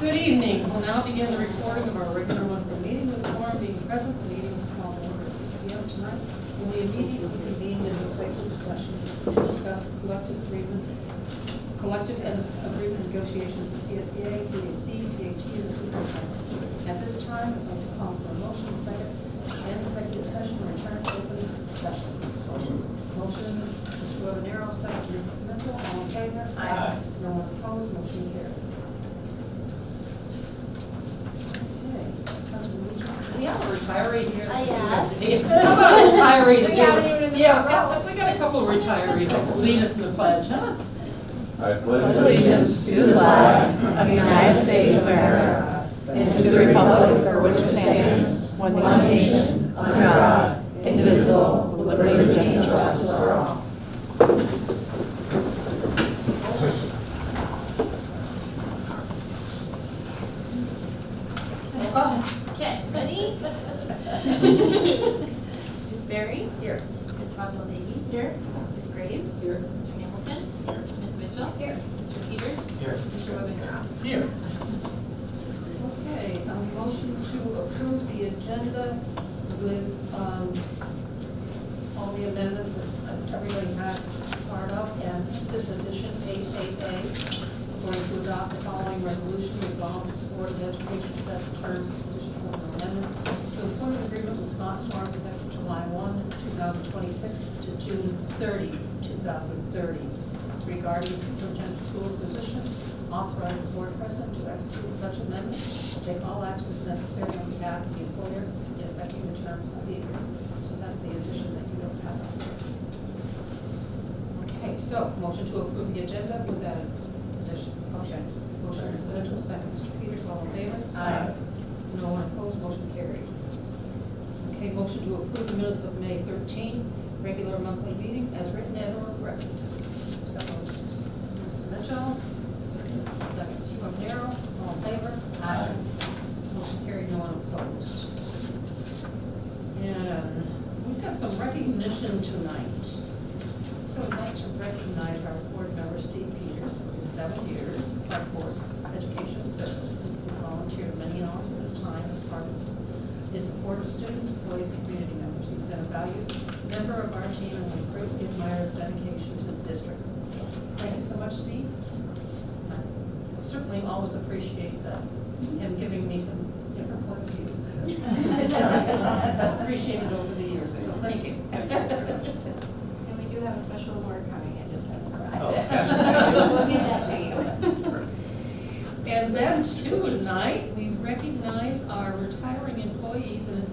Good evening. We'll now begin the recording of our regular monthly meeting with the quorum being present. The meeting is called to order at 6 p.m. tonight. We'll be immediately convened in executive session to discuss collective and agreement negotiations of CSD, PAC, PAT, and the superintendent. At this time, I'd like to call for a motion second and executive session and return to open session. Motion, Mr. Webanero, second, Mrs. Mitchell, all in favor? Aye. No one opposed, motion carried. We have a retiree here. Yes. How about a retiree to do We haven't even in the Yeah, we got a couple of retirees that will lead us in the pledge, huh? I pledge allegiance to the flag of the United States of America and to the republic for which it stands, one nation, under God, indivisible, with liberty and justice for all. Go ahead. Okay, ready? Ms. Berry? Here. Ms. Oswald Davies? Here. Ms. Graves? Here. Mr. Hamilton? Here. Ms. Mitchell? Here. Mr. Peters? Here. Mr. Webanero? Here. Okay, a motion to approve the agenda with all the amendments that everybody has part of, and this addition, 8A. We're going to adopt the following resolution: resolved that the Board of Education set the terms of additional amendment to employment agreement with Scott Storms effective July 1, 2026 to June 30, 2030. Regarding the superintendent of schools position, authorize the board president to execute such amendment, take all actions necessary on behalf of the employer in effecting the terms of the agreement. So that's the addition that you don't have. Okay, so motion to approve the agenda with that addition. Motion. Motion, Mrs. Mitchell, second, Mr. Peters, all in favor? Aye. No one opposed, motion carried. Okay, motion to approve the minutes of May 13, regular monthly meeting as written and or corrected. So, Mrs. Mitchell, second, Mr. Webanero, all in favor? Aye. Motion carried, no one opposed. And we've got some recognition tonight. So I'd like to recognize our board member, Steve Peters, who is 7 years of board education service. He's volunteered many hours of his time as part of his support of students, employees, and community members. He's been a valued member of our team, and we greatly admire his dedication to the district. Thank you so much, Steve. I certainly always appreciate him giving me some different point of views. I've appreciated over the years, so thank you. And we do have a special award coming, it just hasn't arrived. Oh. We'll get that to you. And then too, tonight, we recognize our retiring employees and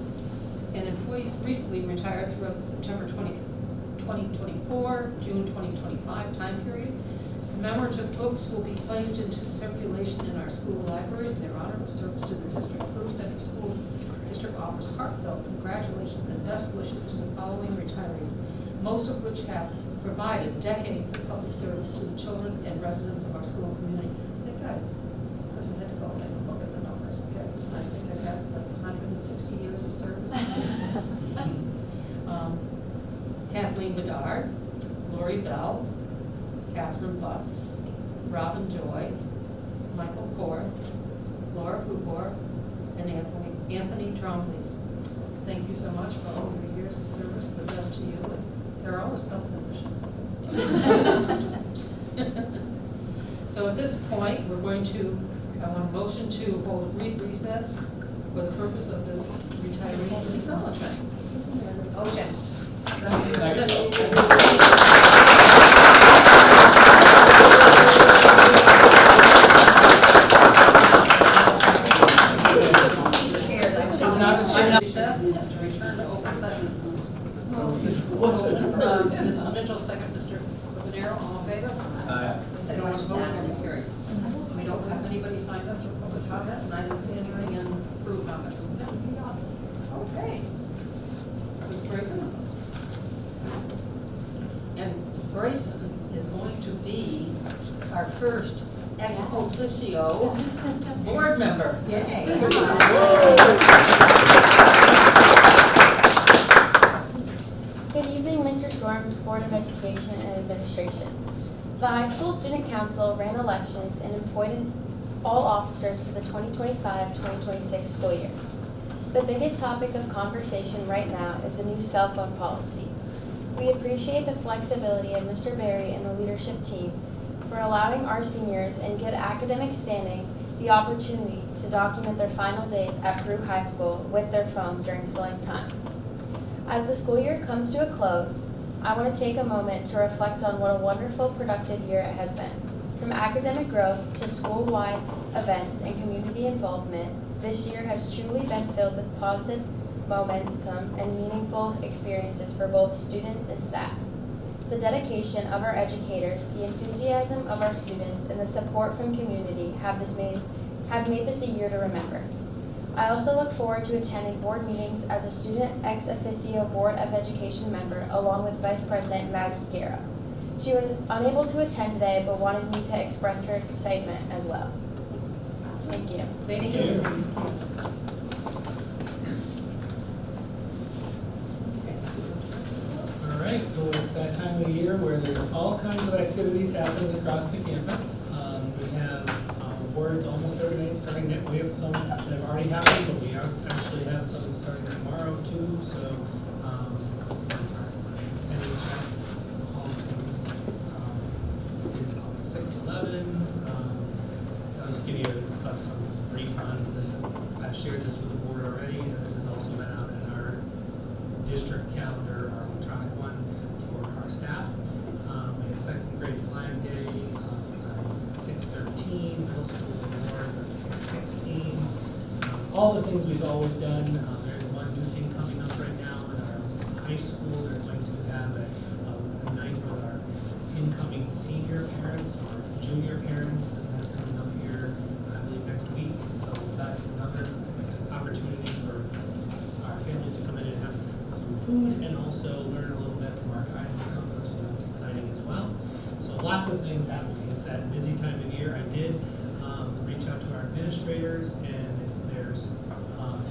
employees recently retired throughout the September 2024, June 2025 time period. Commemorative books will be placed into circulation in our school libraries in their honor of service to the district. Peru Central School District offers heartfelt congratulations and best wishes to the following retirees, most of which have provided decades of public service to the children and residents of our school community. I think I had to go ahead and look at the numbers, okay? I think I got like 160 years of service. Kathleen Bedard, Lori Bell, Catherine Butts, Robin Joy, Michael Korth, Laura Hubor, and Anthony Trombley's. Thank you so much for all your years of service. The best to you. And there are always some positions. So at this point, we're going to have a motion to hold a brief recess for the purpose of the retirees acknowledgement. Motion. Recess and to return to open session. Mrs. Mitchell, second, Mr. Webanero, all in favor? Aye. Say no one opposed, motion carried. We don't have anybody signed up for public comment, and I didn't see anybody in group comment. Okay. Ms. Grayson? And Grayson is going to be our first ex officio board member. Good evening, Mr. Storms, Board of Education and Administration. The High School Student Council ran elections and appointed all officers for the 2025-2026 school year. The biggest topic of conversation right now is the new cell phone policy. We appreciate the flexibility of Mr. Berry and the leadership team for allowing our seniors in good academic standing the opportunity to document their final days at Peru High School with their phones during select times. As the school year comes to a close, I want to take a moment to reflect on what a wonderful, productive year it has been. From academic growth to school-wide events and community involvement, this year has truly been filled with positive momentum and meaningful experiences for both students and staff. The dedication of our educators, the enthusiasm of our students, and the support from community have made this a year to remember. I also look forward to attending board meetings as a student ex officio Board of Education member along with Vice President Maggie Guerra. She was unable to attend today but wanted me to express her excitement as well. Thank you. Thank you. All right, so it's that time of year where there's all kinds of activities happening across the campus. We have awards almost every night starting next. We have some that have already happened, but we actually have some starting tomorrow too. So NHS is on 6/11. I'll just give you some brief runs. I've shared this with the board already, and this has also been out in our district calendar, our electronic one for our staff. We have second grade flag day on 6/13, middle school awards on 6/16. All the things we've always done. There's one new thing coming up right now in our high school. They're going to have a night with our incoming senior parents or junior parents, and that's coming up here, I believe, next week. So that's an opportunity for our families to come in and have some food and also learn a little bit from our guidance counselor, so that's exciting as well. So lots of things happening. It's that busy time of year. I did reach out to our administrators, and if there's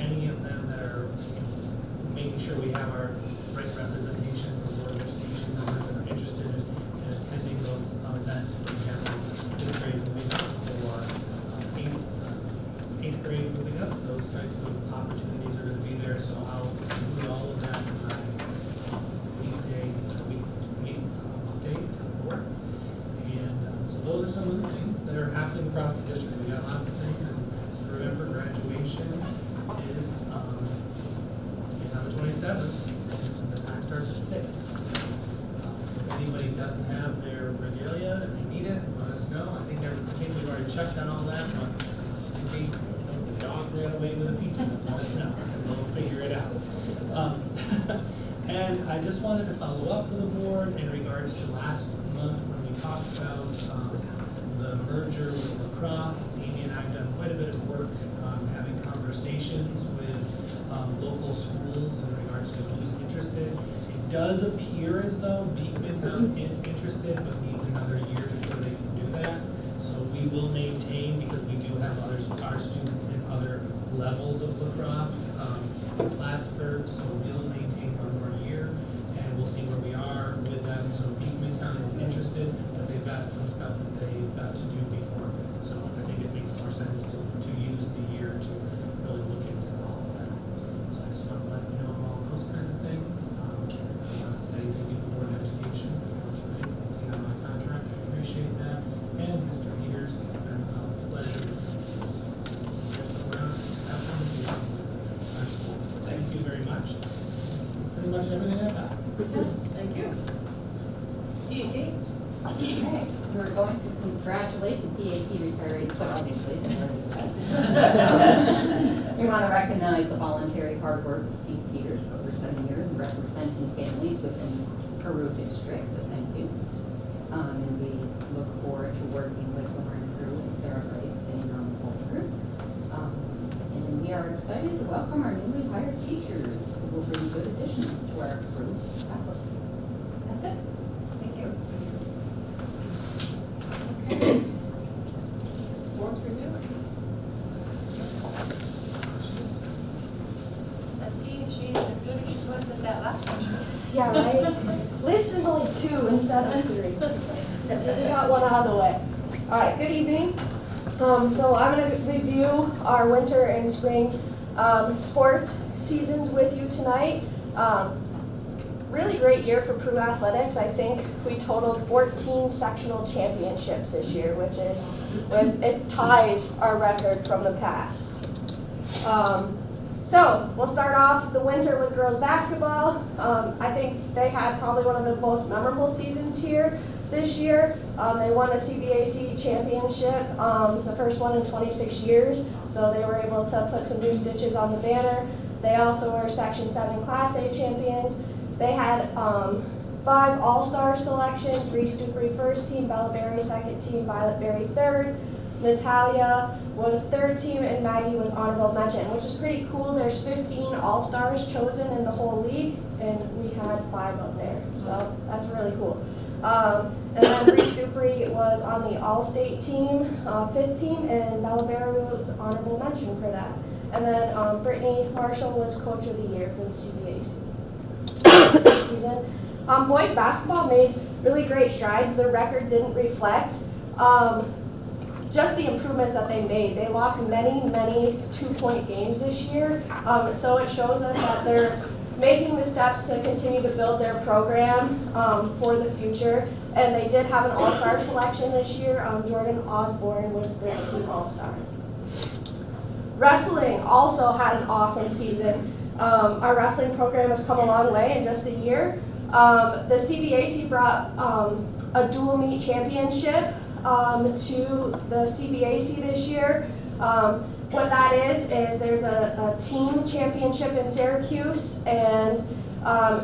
any of them that are making sure we have our right representation for Board of Education members that are interested in attending those events, for example, 5th grade moving up or 8th grade moving up, those types of opportunities are going to be there. So I'll include all of that in my weekday update for the board. And so those are some of the things that are happening across the district. We got lots of things, and so remember, graduation is on the 27th, and the time starts at 6. So if anybody doesn't have their regalia and they need it, let us know. I think we've already checked on all that, but just in case the dog ran away with a piece of it, let us know, and we'll figure it out. And I just wanted to follow up with the board in regards to last month when we talked about the merger with lacrosse. Amy and I have done quite a bit of work having conversations with local schools in regards to who's interested. It does appear as though Beekman is interested, but needs another year before they can do that. So we will maintain, because we do have our students in other levels of lacrosse in Plattsburgh, so we'll maintain one more year, and we'll see where we are with them. So Beekman is interested, but they've got some stuff that they've got to do before. So I think it makes more sense to use the year to really look into all of that. So I just want to let you know all those kind of things. I want to say thank you to the Board of Education for tonight. You have my contract, I appreciate that. And Mr. Peters, it's been a pleasure. Just around, have conversation with our school. So thank you very much. That's pretty much everything I've got. Thank you. Okay, we're going to congratulate the PAP retirees, but obviously they already did. We want to recognize the voluntary hard work of Steve Peters for over 7 years representing families within Peru district, so thank you. And we look forward to working with Lauren Crew and Sarah Grace sitting on the whole group. And we are excited to welcome our newly hired teachers who will bring good additions to our Peru faculty. That's it. Thank you. Okay. Sports review. Let's see if she's as good as she was at that last one. Yeah, right? List is only 2 instead of 3. We got one out of the way. All right, good evening. So I'm going to review our winter and spring sports seasons with you tonight. Really great year for Peru athletics. I think we totaled 14 sectional championships this year, which it ties our record from the past. So we'll start off the winter with girls basketball. I think they had probably one of the most memorable seasons here this year. They won a CBAC championship, the first one in 26 years, so they were able to put some new stitches on the banner. They also were Section 7 Class A champions. They had 5 all-star selections: Reese Dupree first team, Bella Berry second team, Violet Berry third, Natalia was third team, and Maggie was honorable mention, which is pretty cool. There's 15 all-stars chosen in the whole league, and we had 5 up there, so that's really cool. And then Reese Dupree was on the all-state team, 5th team, and Bella Berry was honorable mention for that. And then Brittany Marshall was coach of the year for the CBAC this season. Boys basketball made really great strides. Their record didn't reflect just the improvements that they made. They lost many 2-point games this year, so it shows us that they're making the steps to continue to build their program for the future. And they did have an all-star selection this year. Jordan Osborne was their team all-star. Wrestling also had an awesome season. Our wrestling program has come a long way in just a year. The CBAC brought a dual meet championship to the CBAC this year. What that is there's a team championship in Syracuse, and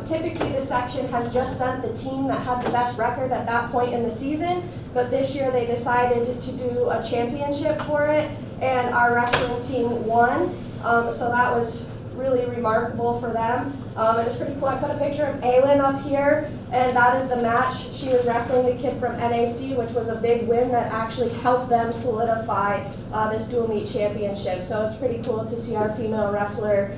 typically the section has just sent the team that had the best record at that point in the season, but this year they decided to do a championship for it, and our wrestling team won, so that was really remarkable for them. And it's pretty cool. I put a picture of Aylin up here, and that is the match. She was wrestling the kid from NAC, which was a big win that actually helped them solidify this dual meet championship. So it's pretty cool to see our female wrestler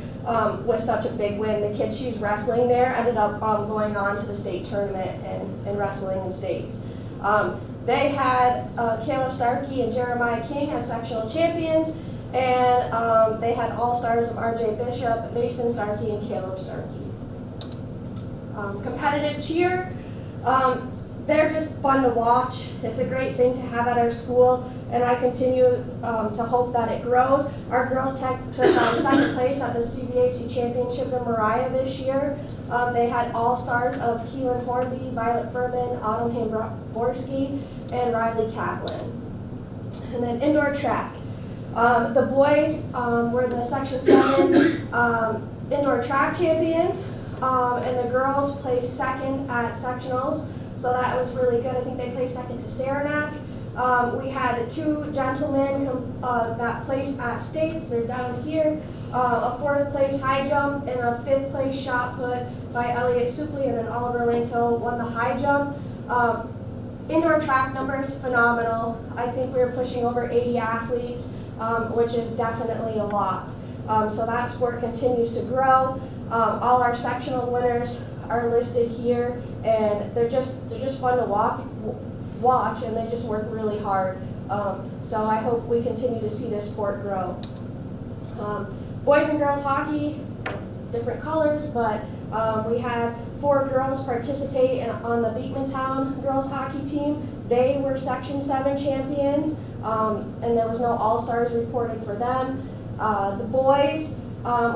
with such a big win. The kid she's wrestling there ended up going on to the state tournament and wrestling in states. They had Caleb Starkey and Jeremiah King as sectional champions, and they had all-stars of RJ Bishop, Mason Starkey, and Caleb Starkey. Competitive cheer, they're just fun to watch. It's a great thing to have at our school, and I continue to hope that it grows. Our girls took second place at the CBAC Championship in Mariah this year. They had all-stars of Keelan Hornby, Violet Furman, Autumn Hamborski, and Riley Kaplan. And then indoor track. The boys were the Section 7 indoor track champions, and the girls placed second at sectionals, so that was really good. I think they placed second to Saranac. We had 2 gentlemen that placed at states. They're down here. A 4th place high jump and a 5th place shot put by Elliot Supley, and then Oliver Langto won the high jump. Indoor track numbers, phenomenal. I think we were pushing over 80 athletes, which is definitely a lot. So that sport continues to grow. All our sectional winners are listed here, and they're just fun to watch, and they just work really hard. So I hope we continue to see this sport grow. Boys and girls hockey, different colors, but we had 4 girls participate on the Beekmantown girls hockey team. They were Section 7 champions, and there was no all-stars reported for them. The boys,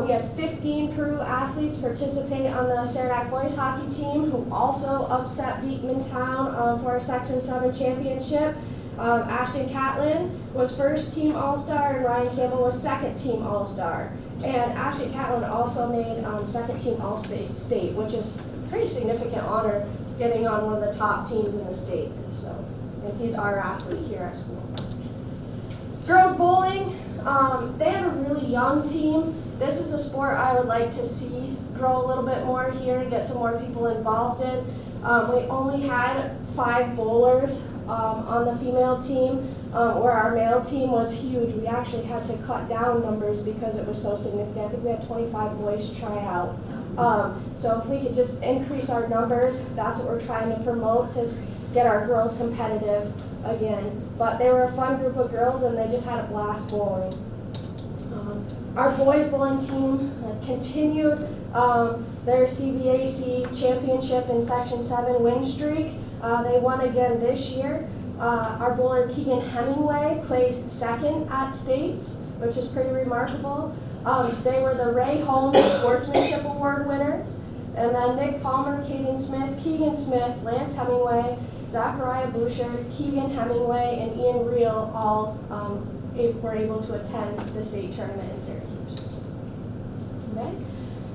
we had 15 Peru athletes participate on the Saranac boys hockey team, who also upset Beekmantown for a Section 7 championship. Ashton Catlin was first team all-star, and Ryan Campbell was second team all-star. And Ashton Catlin also made second team all-state, which is a pretty significant honor, getting on one of the top teams in the state. So, and he's our athlete here at school. Girls bowling, they had a really young team. This is a sport I would like to see grow a little bit more here and get some more people involved in. We only had 5 bowlers on the female team, where our male team was huge. We actually had to cut down numbers because it was so significant. I think we had 25 boys try out. So if we could just increase our numbers, that's what we're trying to promote, to get our girls competitive again. But they were a fun group of girls and they just had a blast bowling. Our boys bowling team continued their CBAC championship in Section 7 win streak. They won again this year. Our bowler Keegan Hemingway placed second at states, which is pretty remarkable. They were the Ray Holmes Sportsmanship Award winners. And then Nick Palmer, Keegan Smith, Lance Hemingway, Zachariah Boucher, Keegan Hemingway, and Ian Reel all were able to attend the state tournament in Syracuse. Okay?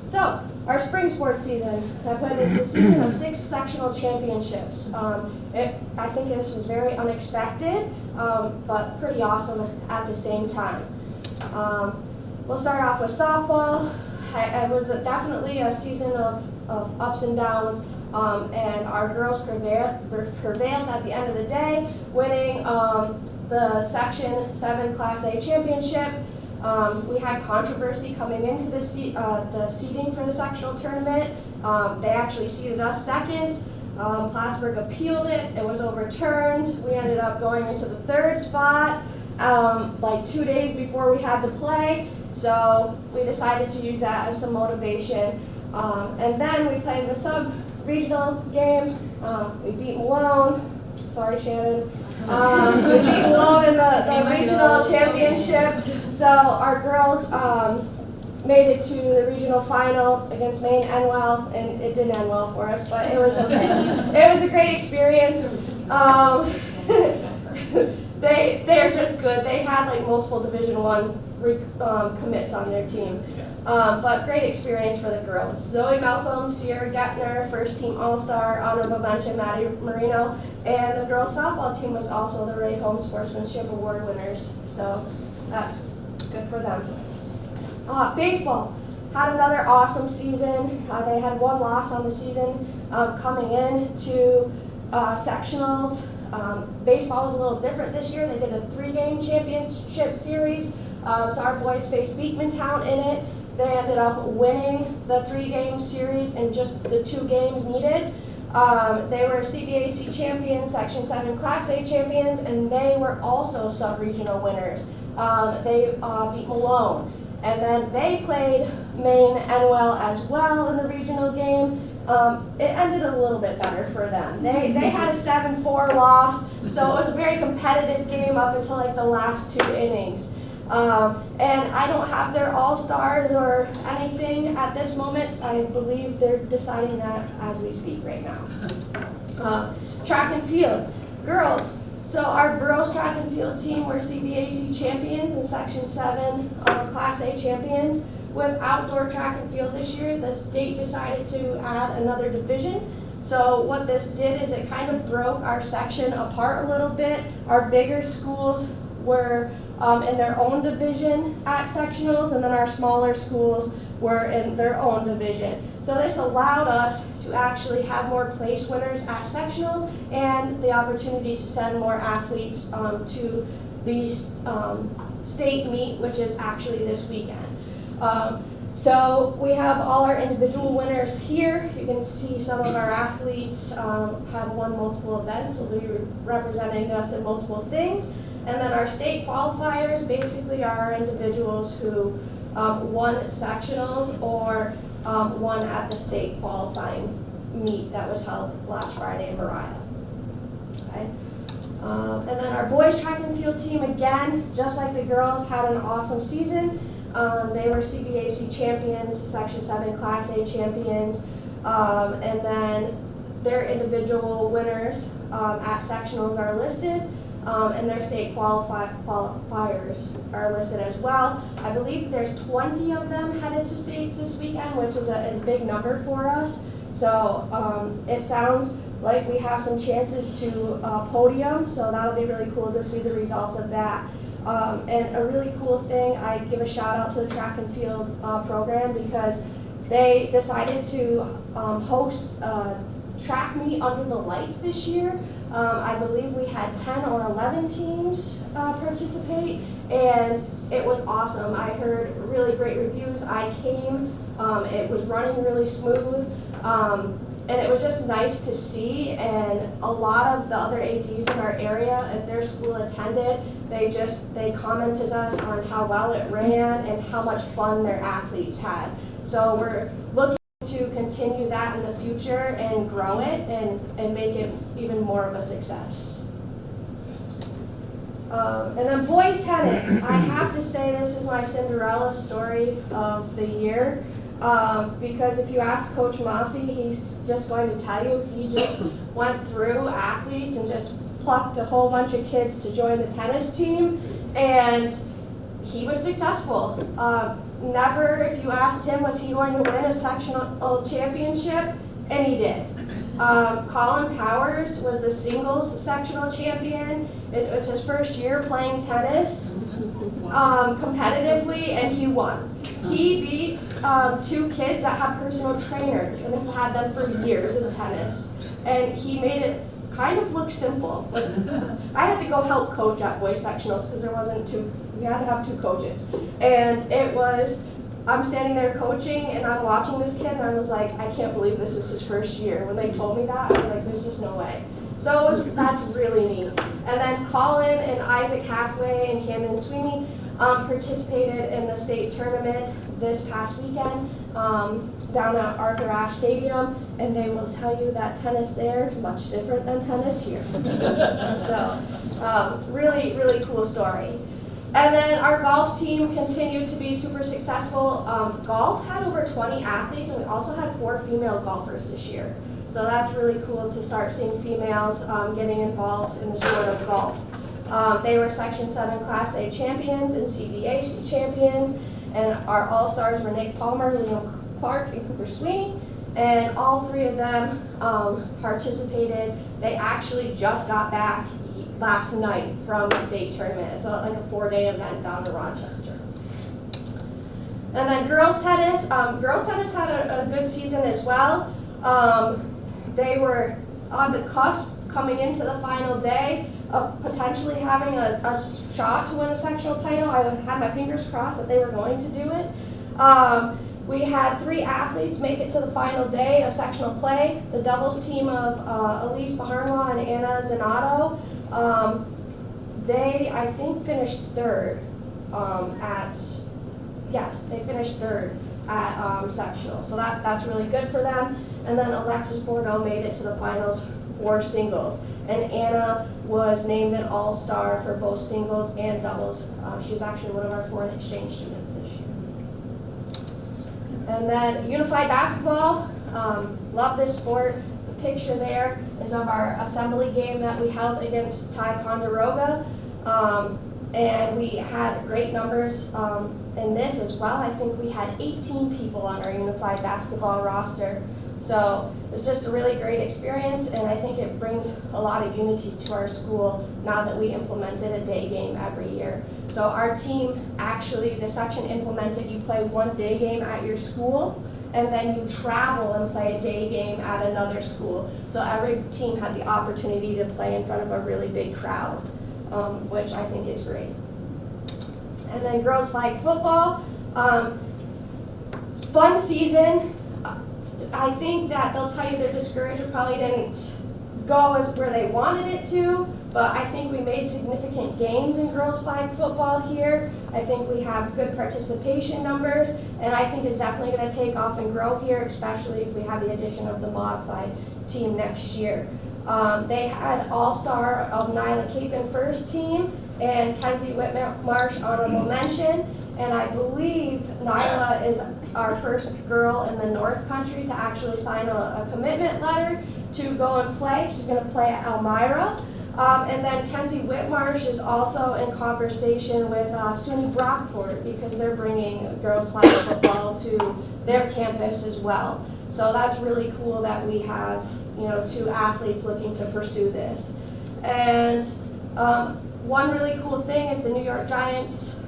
So, our spring sports season, it's the season of 6 sectional championships. I think this was very unexpected, but pretty awesome at the same time. We'll start off with softball. It was definitely a season of ups and downs, and our girls prevailed at the end of the day, winning the Section 7 Class A championship. We had controversy coming into the seeding for the sectional tournament. They actually seeded us second. Plattsburgh appealed it. It was overturned. We ended up going into the 3rd spot like 2 days before we had to play. So we decided to use that as some motivation. And then we played the sub-regional game. We beat Malone. Sorry, Shannon. We beat Malone in the regional championship. So our girls made it to the regional final against Maine Enwell, and it didn't end well for us, but it was okay. It was a great experience. They're just good. They had like multiple Division I commits on their team. But great experience for the girls. Zoe Malcolm, Sierra Gettner, first team All-Star, honorable mention Maddie Marino, and the girls softball team was also the Ray Holmes Sportsmanship Award winners. So that's good for them. Baseball had another awesome season. They had 1 loss on the season coming in to sectionals. Baseball was a little different this year. They did a 3-game championship series. So our boys faced Beekmantown in it. They ended up winning the 3-game series in just the 2 games needed. They were CBAC champions, Section 7 Class A champions, and they were also sub-regional winners. They beat Malone. And then they played Maine Enwell as well in the regional game. It ended a little bit better for them. They had a 7-4 loss, so it was a very competitive game up until like the last 2 innings. And I don't have their all-stars or anything at this moment. I believe they're deciding that as we speak right now. Track and field. Girls. So our girls track and field team were CBAC champions and Section 7 Class A champions. With outdoor track and field this year, the state decided to add another division. So what this did is it kind of broke our section apart a little bit. Our bigger schools were in their own division at sectionals, and then our smaller schools were in their own division. So this allowed us to actually have more place winners at sectionals and the opportunity to send more athletes to the state meet, which is actually this weekend. So we have all our individual winners here. You can see some of our athletes have won multiple events, so they'll be representing us in multiple things. And then our state qualifiers basically are our individuals who won sectionals or won at the state qualifying meet that was held last Friday in Mariah. Okay. And then our boys track and field team, again, just like the girls, had an awesome season. They were CBAC champions, Section 7 Class A champions, and then their individual winners at sectionals are listed, and their state qualifiers are listed as well. I believe there's 20 of them headed to states this weekend, which is a big number for us. So it sounds like we have some chances to podium, so that'll be really cool to see the results of that. And a really cool thing, I give a shout out to the track and field program because they decided to host a track meet under the lights this year. I believe we had 10 or 11 teams participate, and it was awesome. I heard really great reviews. I came, it was running really smooth, And it was just nice to see, and a lot of the other ADs in our area, if their school attended, they commented us on how well it ran and how much fun their athletes had. So we're looking to continue that in the future and grow it and make it even more of a success. And then boys tennis, I have to say this is my Cinderella story of the year. Because if you ask Coach Mossy, he's just going to tell you he just went through athletes and just plucked a whole bunch of kids to join the tennis team, and he was successful. Never, if you asked him, was he going to win a sectional championship, and he did. Colin Powers was the singles sectional champion. It was his first year playing tennis competitively, and he won. He beat 2 kids that had personal trainers and have had them for years in tennis. And he made it kind of look simple. Like, I had to go help coach at boys sectionals because there wasn't we had to have 2 coaches. And it was, I'm standing there coaching and I'm watching this kid and I was like, I can't believe this is his first year. When they told me that, I was like, there's just no way. So that's really neat. And then Colin and Isaac Hathaway and Camden Sweeney participated in the state tournament this past weekend down at Arthur Ashe Stadium, and they will tell you that tennis there is much different than tennis here. So really, really cool story. And then our golf team continued to be super successful. Golf had over 20 athletes, and we also had 4 female golfers this year. So that's really cool to start seeing females getting involved in the sport of golf. They were Section 7 Class A champions and CBA champions, and our all-stars were Nick Palmer, Liam Clark, and Cooper Sweeney, and all 3 of them participated. They actually just got back last night from the state tournament, so like a 4-day event down in Rochester. And then girls tennis had a good season as well. They were on the cusp coming into the final day of potentially having a shot to win a sectional title. I had my fingers crossed that they were going to do it. We had 3 athletes make it to the final day of sectional play. The doubles team of Elise Baharnwa and Anna Zanato, they, I think, finished 3rd they finished 3rd at sectional. So that's really good for them. And then Alexis Bordeaux made it to the finals for singles. And Anna was named an all-star for both singles and doubles. She's actually one of our foreign exchange students this year. And then unified basketball, love this sport. The picture there is of our assembly game that we held against Ticonderoga. And we had great numbers in this as well. I think we had 18 people on our unified basketball roster. So it's just a really great experience, and I think it brings a lot of unity to our school now that we implemented a day game every year. So our team, actually, the section implemented you play 1 day game at your school, and then you travel and play a day game at another school. So every team had the opportunity to play in front of a really big crowd, which I think is great. And then girls flag football, fun season. I think that they'll tell you they're discouraged. It probably didn't go as where they wanted it to, but I think we made significant gains in girls flag football here. I think we have good participation numbers, and I think it's definitely going to take off and grow here, especially if we have the addition of the modified team next year. They had all-star of Nyla Capon first team and Kenzie Whitmarsh honorable mention. And I believe Nyla is our first girl in the North Country to actually sign a commitment letter to go and play. She's going to play at Elmira. And then Kenzie Whitmarsh is also in conversation with SUNY Brockport because they're bringing girls flag football to their campus as well. So that's really cool that we have 2 athletes looking to pursue this. And one really cool thing is the New York Giants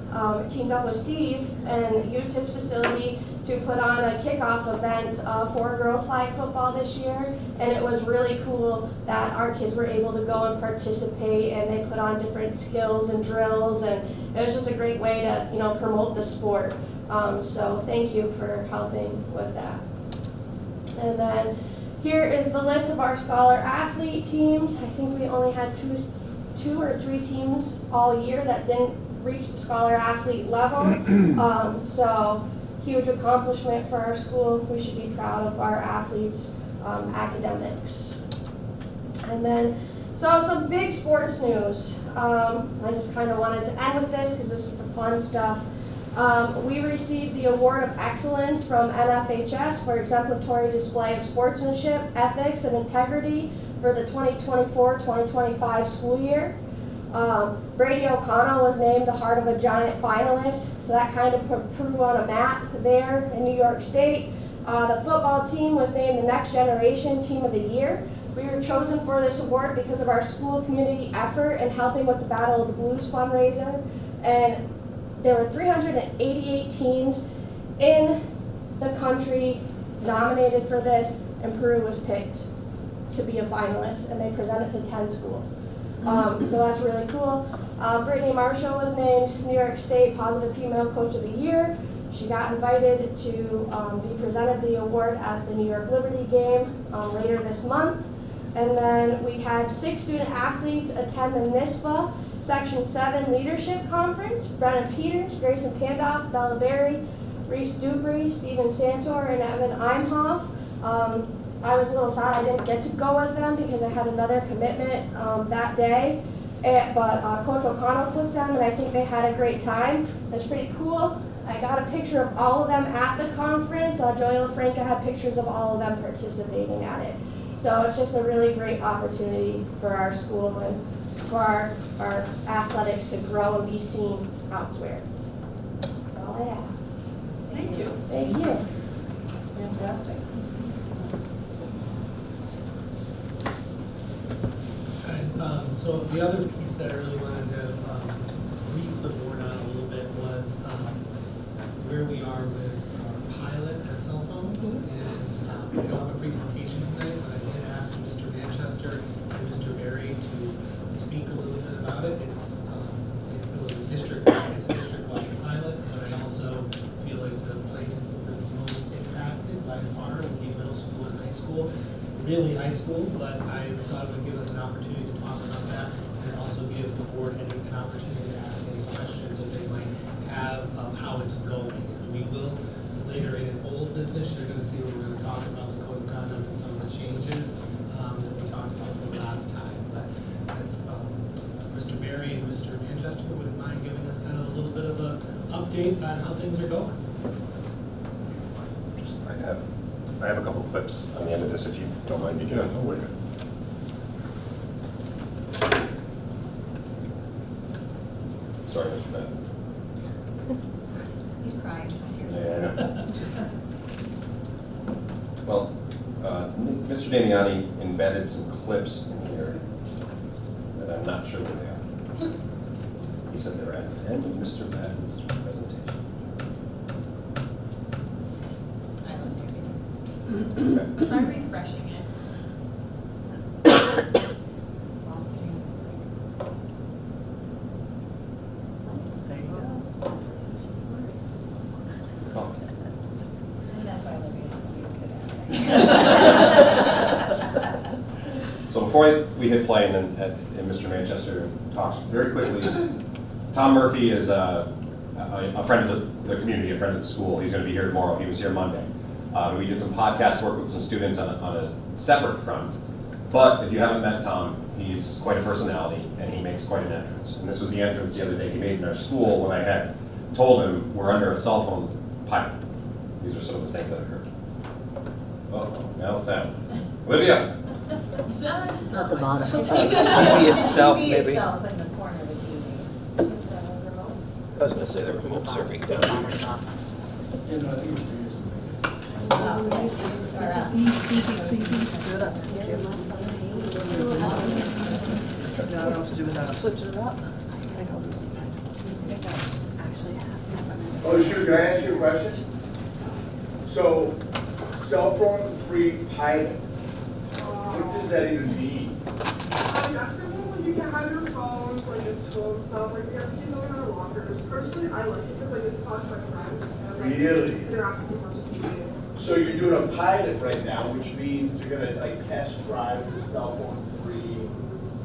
teamed up with Steve and used his facility to put on a kickoff event for girls flag football this year, and it was really cool that our kids were able to go and participate, and they put on different skills and drills, and it was just a great way to promote the sport. So thank you for helping with that. And then Here is the list of our scholar athlete teams. I think we only had two or three teams all year that didn't reach the scholar athlete level. So huge accomplishment for our school. We should be proud of our athletes' academics. And then, so some big sports news. I just kind of wanted to end with this because this is the fun stuff. We received the Award of Excellence from NFHS for exemplary display of sportsmanship, ethics, and integrity for the 2024-2025 school year. Brady O'Connell was named the Heart of a Giant finalist, so that kind of put Peru on a map there in New York State. The football team was named the Next Generation Team of the Year. We were chosen for this award because of our school community effort in helping with the Battle of the Blues fundraiser. And there were 388 teams in the country nominated for this, and Peru was picked to be a finalist, and they presented to 10 schools. So that's really cool. Brittany Marshall was named New York State Positive Female Coach of the Year. She got invited to be presented the award at the New York Liberty game later this month. And then we had 6 student athletes attend the NISPA Section 7 Leadership Conference. Brennan Peters, Grayson Pandoff, Bella Berry, Reese Dubry, Steven Santor, and Evan Imhoff. I was a little sad I didn't get to go with them because I had another commitment that day. But Coach O'Connell took them, and I think they had a great time. It's pretty cool. I got a picture of all of them at the conference. Joey LaFranca had pictures of all of them participating at it. So it's just a really great opportunity for our school and for our athletics to grow and be seen elsewhere. That's all I have. Thank you. Thank you. Fantastic. And so the other piece that I really wanted to brief the board on a little bit was where we are with our pilot of cell phones. And we don't have a presentation tonight, but I did ask Mr. Manchester and Mr. Berry to speak a little bit about it. It was a district-wide pilot, but I also feel like the place the most impacted by far would be middle school and high school. Really high school, but I thought it would give us an opportunity to talk about that and also give the board an opportunity to ask any questions that they might have of how it's going. And we will, later in an old business, you're gonna see where we're gonna talk about the code of conduct and some of the changes that we talked about from last time. But if Mr. Berry and Mr. Manchester wouldn't mind giving us kind of a little bit of an update on how things are going. I have a couple clips on the end of this if you don't mind me doing. Oh, wait. Sorry, Mr. Madden. He's crying. Tears. Yeah, I know. Well, Mr. Damiani embedded some clips in here that I'm not sure where they are. He said they were at the end of Mr. Madden's presentation. I don't see everything. Okay. Try refreshing it. Lost the dream. There you go. Oh. And that's why Olivia's really good at it. So before we hit play and Mr. Manchester talks very quickly, Tom Murphy is a friend of the community, a friend of the school. He's going to be here tomorrow. He was here Monday. We did some podcast work with some students on a separate front. But if you haven't met Tom, he's quite a personality and he makes quite an entrance. And this was the entrance the other day he made in our school when I had told him we're under a cell phone pilot. These are some of the things that occurred. Oh, now sound. Olivia. That's Not the bottom. She'll It's take the it. TV itself, TV maybe. itself in the corner of the TV. I was gonna say the remote serving down. Switch it up. Oh, shoot, can I ask you a question? So, cell phone free pilot, what does that even mean? That's the ones like you can have your phones, like in school and stuff, like everything going in our lockers. Personally, I like it because I get to talk to my friends and like Really? interact with a bunch of people. So you're doing a pilot right now, which means you're gonna like test drive the cell phone free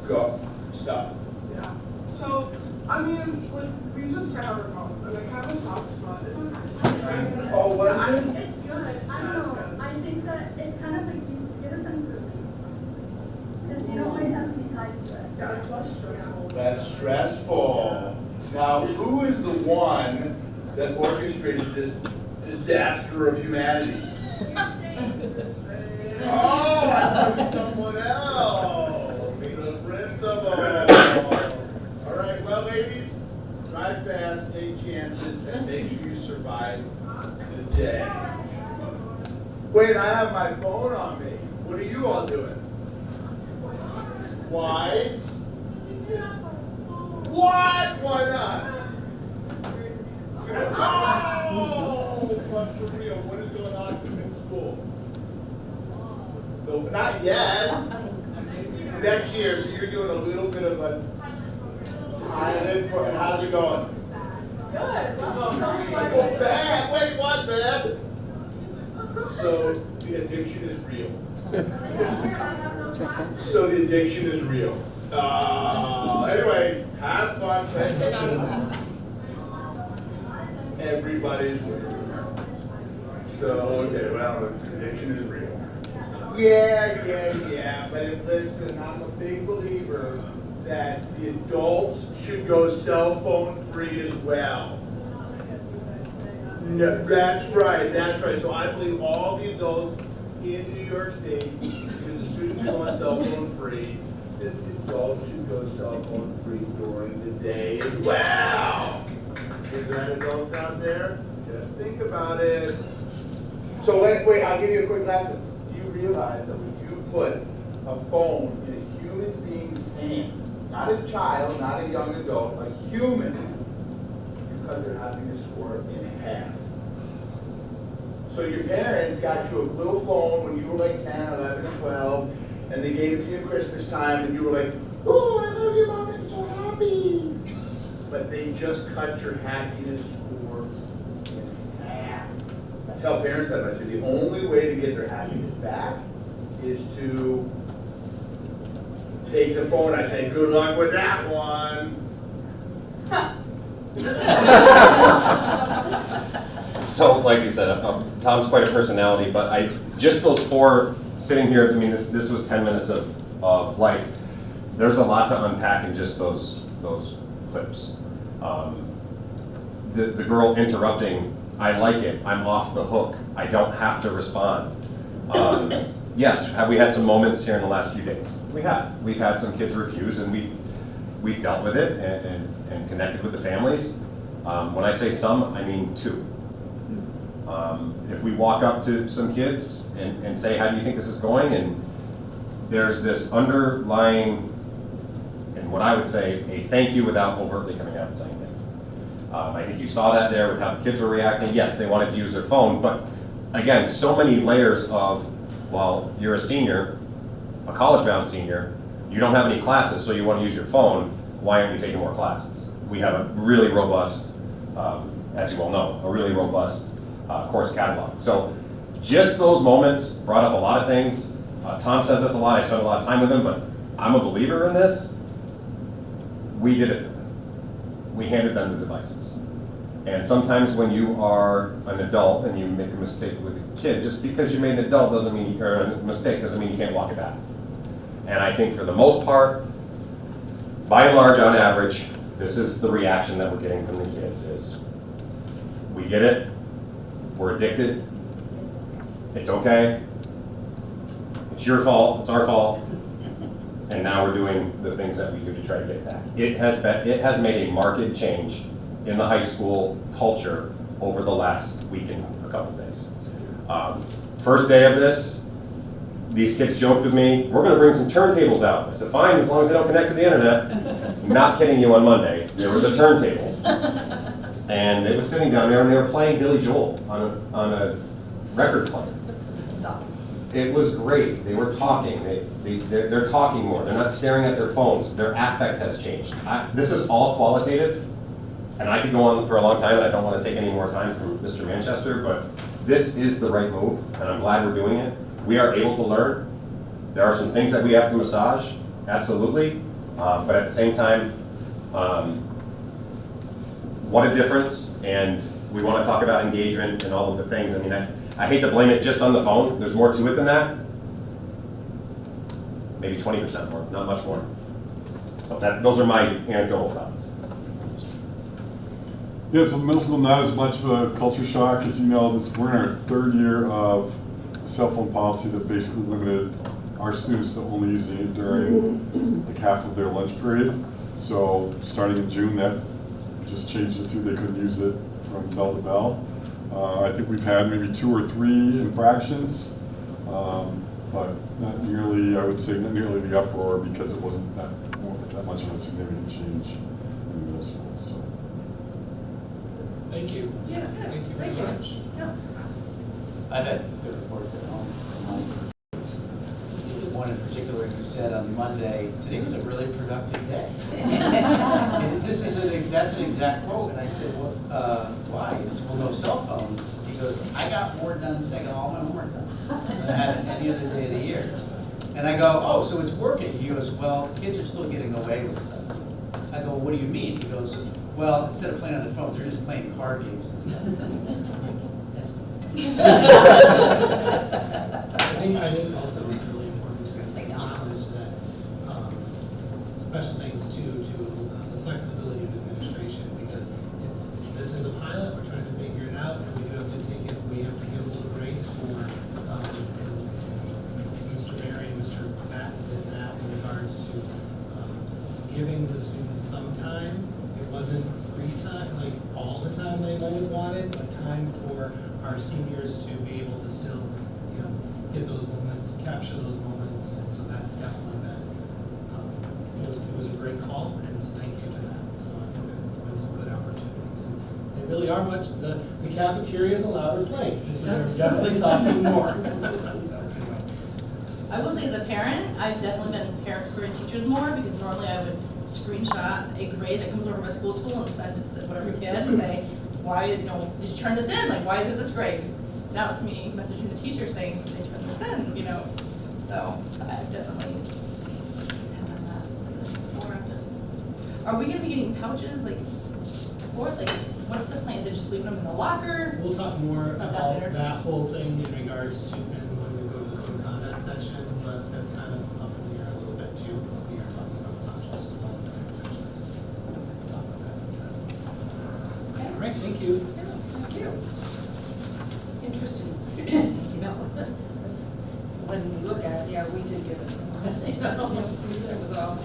go stuff. Yeah. So, I mean, like, we just can't have our phones, and it kind of sucks, but it's okay. Oh, what is it? It's good. I don't know. I think that it's kind of like you get a sense of relief, honestly. Because you don't always have to be tied to it. Yeah, it's less stressful. That's stressful. Now, who is the one that orchestrated this disaster of humanity? Oh, I thought someone else. The principal. All right, well, ladies, drive fast, take chances, and make sure you survive the day. Wait, I have my phone on me. What are you all doing? Why? What? Why not? Oh, but for real, what is going on in school? No, not yet. Next year, so you're doing a little bit of a pilot. How's it going? Good. Oh, bad. Wait, what, bad? So the addiction is real. So the addiction is real. Anyways, have fun. Everybody's winning. So, okay, well, the addiction is real. Yeah. But listen, I'm a big believer that the adults should go cell phone free as well. No, that's right. So I believe all the adults in New York State, because the students are going cell phone free, that the adults should go cell phone free during the day as well. Is there any adults out there? Just think about it. So wait, I'll give you a quick lesson. You realize that when you put a phone in a human being's hand, not a child, not a young adult, a human, you cut their happiness score in half. So your parents got you a little phone when you were like 10, 11, or 12, and they gave it to you at Christmas time, and you were like, oh, I love you, Mom, I'm so happy. But they just cut your happiness score in half. I tell parents that. I say the only way to get their happiness back is to take the phone. I say, good luck with that one. So, like you said, Tom's quite a personality, but just those four sitting here, I mean, this was 10 minutes of life. There's a lot to unpack in just those clips. The girl interrupting, I like it, I'm off the hook, I don't have to respond. Yes, have we had some moments here in the last few days? We have. We've had some kids refuse, and we've dealt with it and connected with the families. When I say some, I mean two. If we walk up to some kids and say, how do you think this is going? And there's this underlying, and what I would say, a thank you without overtly coming out and saying thank you. I think you saw that there with how the kids were reacting. Yes, they wanted to use their phone, but again, so many layers of, well, you're a senior, a college-bound senior, you don't have any classes, so you want to use your phone, why aren't you taking more classes? We have a really robust, as you all know, a really robust course catalog. So just those moments brought up a lot of things. Tom says this a lot, I spent a lot of time with him, but I'm a believer in this. We did it to them. We handed them the devices. And sometimes when you are an adult and you make a mistake with a kid, just because you made an adult doesn't mean, or a mistake doesn't mean you can't walk it back. And I think for the most part, by and large, on average, this is the reaction that we're getting from the kids is, we get it, we're addicted, it's okay, it's your fault, it's our fault, and now we're doing the things that we do to try to get back. It has made a marked change in the high school culture over the last week and a couple days. First day of this, these kids joked with me, we're going to bring some turntables out. I said, fine, as long as they don't connect to the internet. Not kidding you, on Monday, there was a turntable. And they were sitting down there and they were playing Billy Joel on a record player. That's awesome. It was great. They were talking. They're talking more. They're not staring at their phones. Their affect has changed. This is all qualitative. and I could go on for a long time, and I don't want to take any more time from Mr. Manchester, but this is the right move, and I'm glad we're doing it. We are able to learn. There are some things that we have to massage, absolutely, but at the same time, what a difference, and we want to talk about engagement and all of the things. I mean, I hate to blame it just on the phone. There's more to it than that. Maybe 20% more, not much more. So those are my anecdotal thoughts. Yeah, so middle school not as much of a culture shock. As you know, we're in our third year of a cell phone policy that basically limited our students to only using it during like half of their lunch period. So starting in June, that just changed it to they couldn't use it from bell to bell. I think we've had maybe 2 or 3 infractions, but not nearly, I would say, not nearly the uproar because it wasn't that much of a significant change in the middle school. So. Thank you. Yeah, good. Thank you very much. Yeah. I've had good reports at home from my kids. The one in particular who said on Monday, today was a really productive day. And that's an exact quote, and I said, well, why? He goes, well, no cell phones. He goes, I got more done today, I got all my homework done than I had any other day of the year. And I go, oh, so it's working. He goes, well, kids are still getting away with stuff. I go, what do you mean? He goes, well, instead of playing on their phones, they're just playing card games instead. That's I think also it's really important to acknowledge that special thanks to the flexibility of administration, because this is a pilot, we're trying to figure it out, and we have to give a little grace for Mr. Berry and Mr. Patton did that in regards to giving the students some time. It wasn't free time, like all the time they might have wanted, but time for our seniors to be able to still, get those moments, capture those moments, and so that's definitely been, it was a great call, and so thank you to that. So I think that it's been some good opportunities, and they really are the cafeteria is a louder place, they're definitely talking more. So anyway, I will say as a parent, I've definitely been parent screwing teachers more, because normally I would screenshot a grade that comes over my school tool and send it to whatever kid and say, why, did you turn this in? Like, why is it this grade? Now it's me messaging the teacher saying, they turned this in, So I've definitely done that more often. Are we gonna be getting pouches, what's the plan? Is it just leaving them in the locker? We'll talk more About about later. that whole thing in regards to, and when we go to the code of conduct section, but that's kind of up in the air a little bit too. We are talking about conscious as well in the next section. Talk about that. Okay. All right, thank you. Thank you. Interesting. That's, when we look at it, yeah, we did give it. It was all.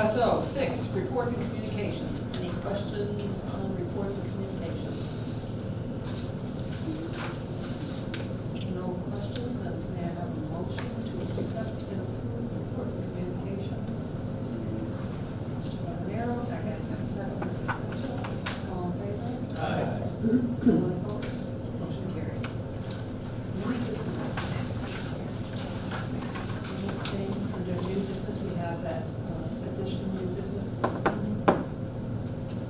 So 6, reports and communications. Any questions on reports and communications? No questions, then may I have a motion to accept and approve reports and communications? Mr. Montanaro, second. Second, Mrs. Mitchell. All in favor? Aye. Anyone opposed? Motion carried. New business. Anything under new business, we have that additional new business.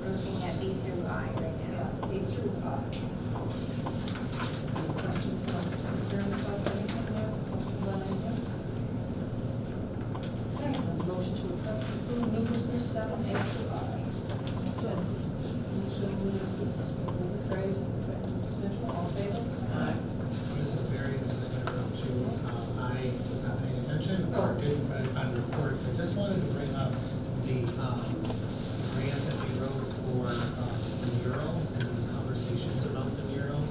Looking at B through I right now. Yeah, A through I. Any questions or concerns about anything there? Questions on anything? Okay, then motion to accept and approve new business 7, A through I. So, Mrs. Graves and second Mrs. Mitchell, all in favor? Mrs. Berry, I was not paying attention or didn't on reports. I just wanted to bring up the grant that we wrote for the mural and the conversations about the mural.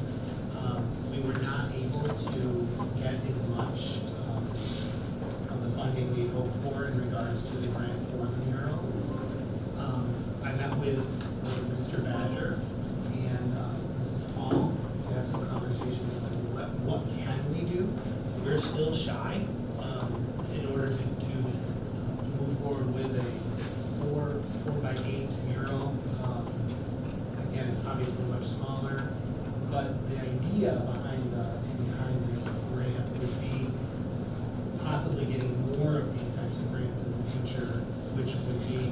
We were not able to get as much of the funding we hoped for in regards to the grant for the mural. I met with Mr. Badger and Mrs. Paul to have some conversations about what can we do. We're still shy in order to move forward with a 4x8 mural. Again, it's obviously much smaller, but the idea behind this grant would be possibly getting more of these types of grants in the future, which would be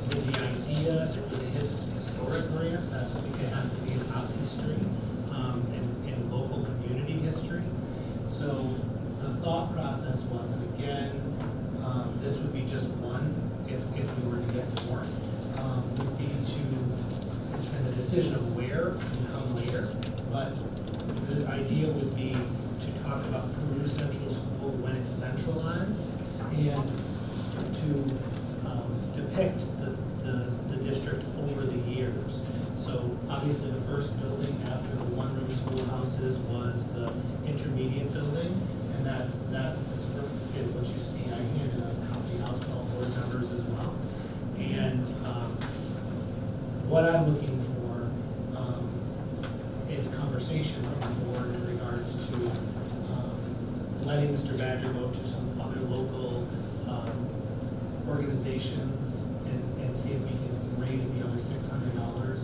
with the idea, it was a historic grant, that's what it has to be about history, and local community history. So the thought process was, and again, this would be just one, if we were to get more, would be to, and the decision of where can come later, but the idea would be to talk about Peru Central School when it's centralized, and to depict the district over the years. So obviously the first building after the one-room schoolhouses was the intermediate building, and that's is what you see. I handed a copy out to all board members as well. And what I'm looking for is conversation from the board in regards to letting Mr. Badger go to some other local organizations and see if we can raise the other $600 or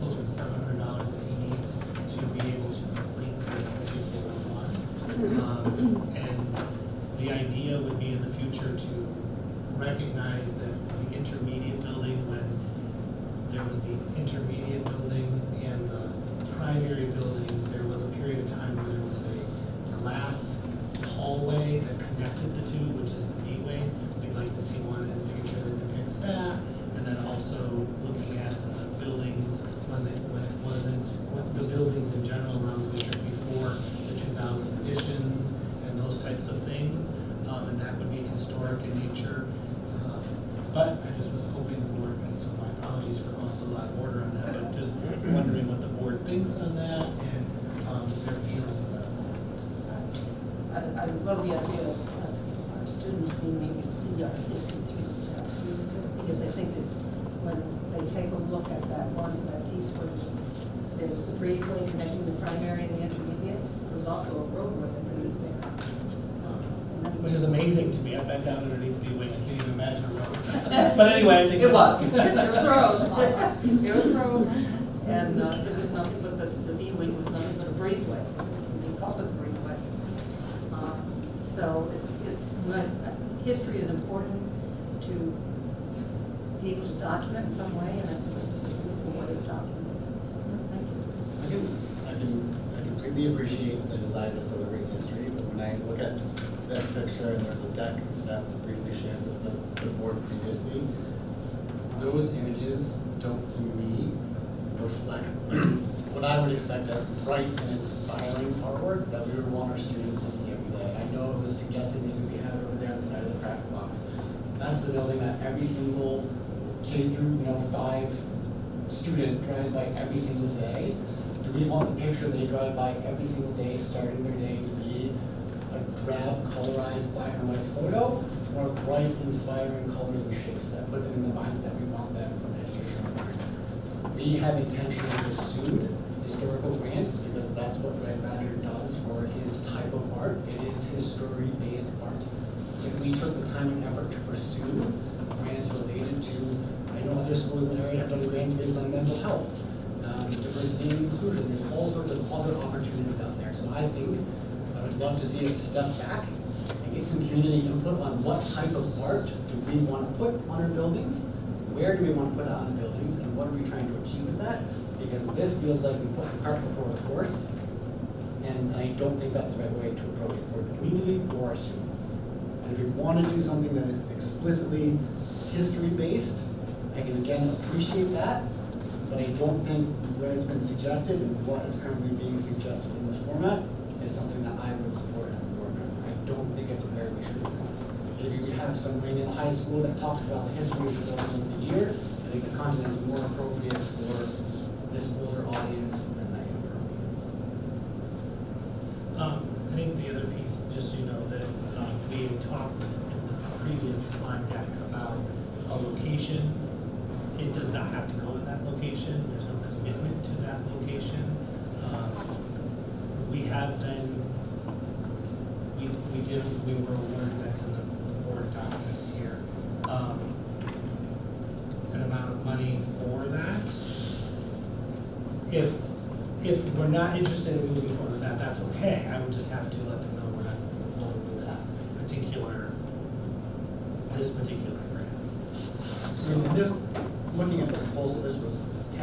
closer to $700 that he needs to be able to complete this particular one. And the idea would be in the future to recognize that the intermediate building, when there was the intermediate building and the primary building, there was a period of time where there was a glass hallway that connected the two, which is the gateway. We'd like to see one in the future that depicts that. And then also looking at the buildings when it wasn't, the buildings in general around the district before the 2000 additions and those types of things. And that would be historic in nature. But I just was hoping the board, and so my apologies for going a little out of order on that, but just wondering what the board thinks on that and their feelings on that. I love the idea of our students being able to see our history through the steps, because I think that when they take a look at that piece where there was the breezeway connecting the primary and the intermediate, there was also a roadway underneath there. Which is amazing to me. I've been down underneath the wing. I can't even imagine a road. But anyway, I think It was. that's- There was a road. There was a road, and it was nothing but the B-wing was nothing but a breezeway. We called it the breezeway. So it's nice. History is important to be able to document in some way, and I think this is a beautiful way of documenting. Thank you. I completely appreciate the desire to celebrate history, but when I look at this picture, and there's a deck that was briefly shared with the board previously, those images don't, to me, reflect what I would expect as bright and inspiring artwork that we would want our students to see every day. I know it was suggested maybe we have it over there on the side of the crack box. That's the building that every single K through 5 student drives by every single day. Do we want the picture they drive by every single day, starting their day, to be a drab, colorized black and white photo, or bright, inspiring colors and shapes that put them in the minds that we want them from educational learning? We have intentionally pursued historical grants because that's what Red Badger does for his type of art. It is history-based art. If we took the time and effort to pursue grants related to, I know other schools in the area have done grants based on mental health, diversity and inclusion, there's all sorts of other opportunities out there. So I think I would love to see us step back and get some community input on what type of art do we want to put on our buildings, where do we want to put it on our buildings, and what are we trying to achieve with that? Because this feels like we put the cart before the horse, and I don't think that's the right way to approach it for the community or our students. And if we want to do something that is explicitly history-based, I can again appreciate that, but I don't think where it's been suggested and what is currently being suggested in this format is something that I would support as a board member. I don't think it's where we should be. Maybe we have something in high school that talks about the history of the building of the year. I think the content is more appropriate for this older audience than that younger audience. I think the other piece, just so you know, that we talked in the previous slide deck about a location. It does not have to go in that location. There's no commitment to that location. We have been, we were awarded, that's in the board documents here, an amount of money for that. If we're not interested in moving forward with that, that's okay. I would just have to let them know we're not going to move forward with this particular grant. So in this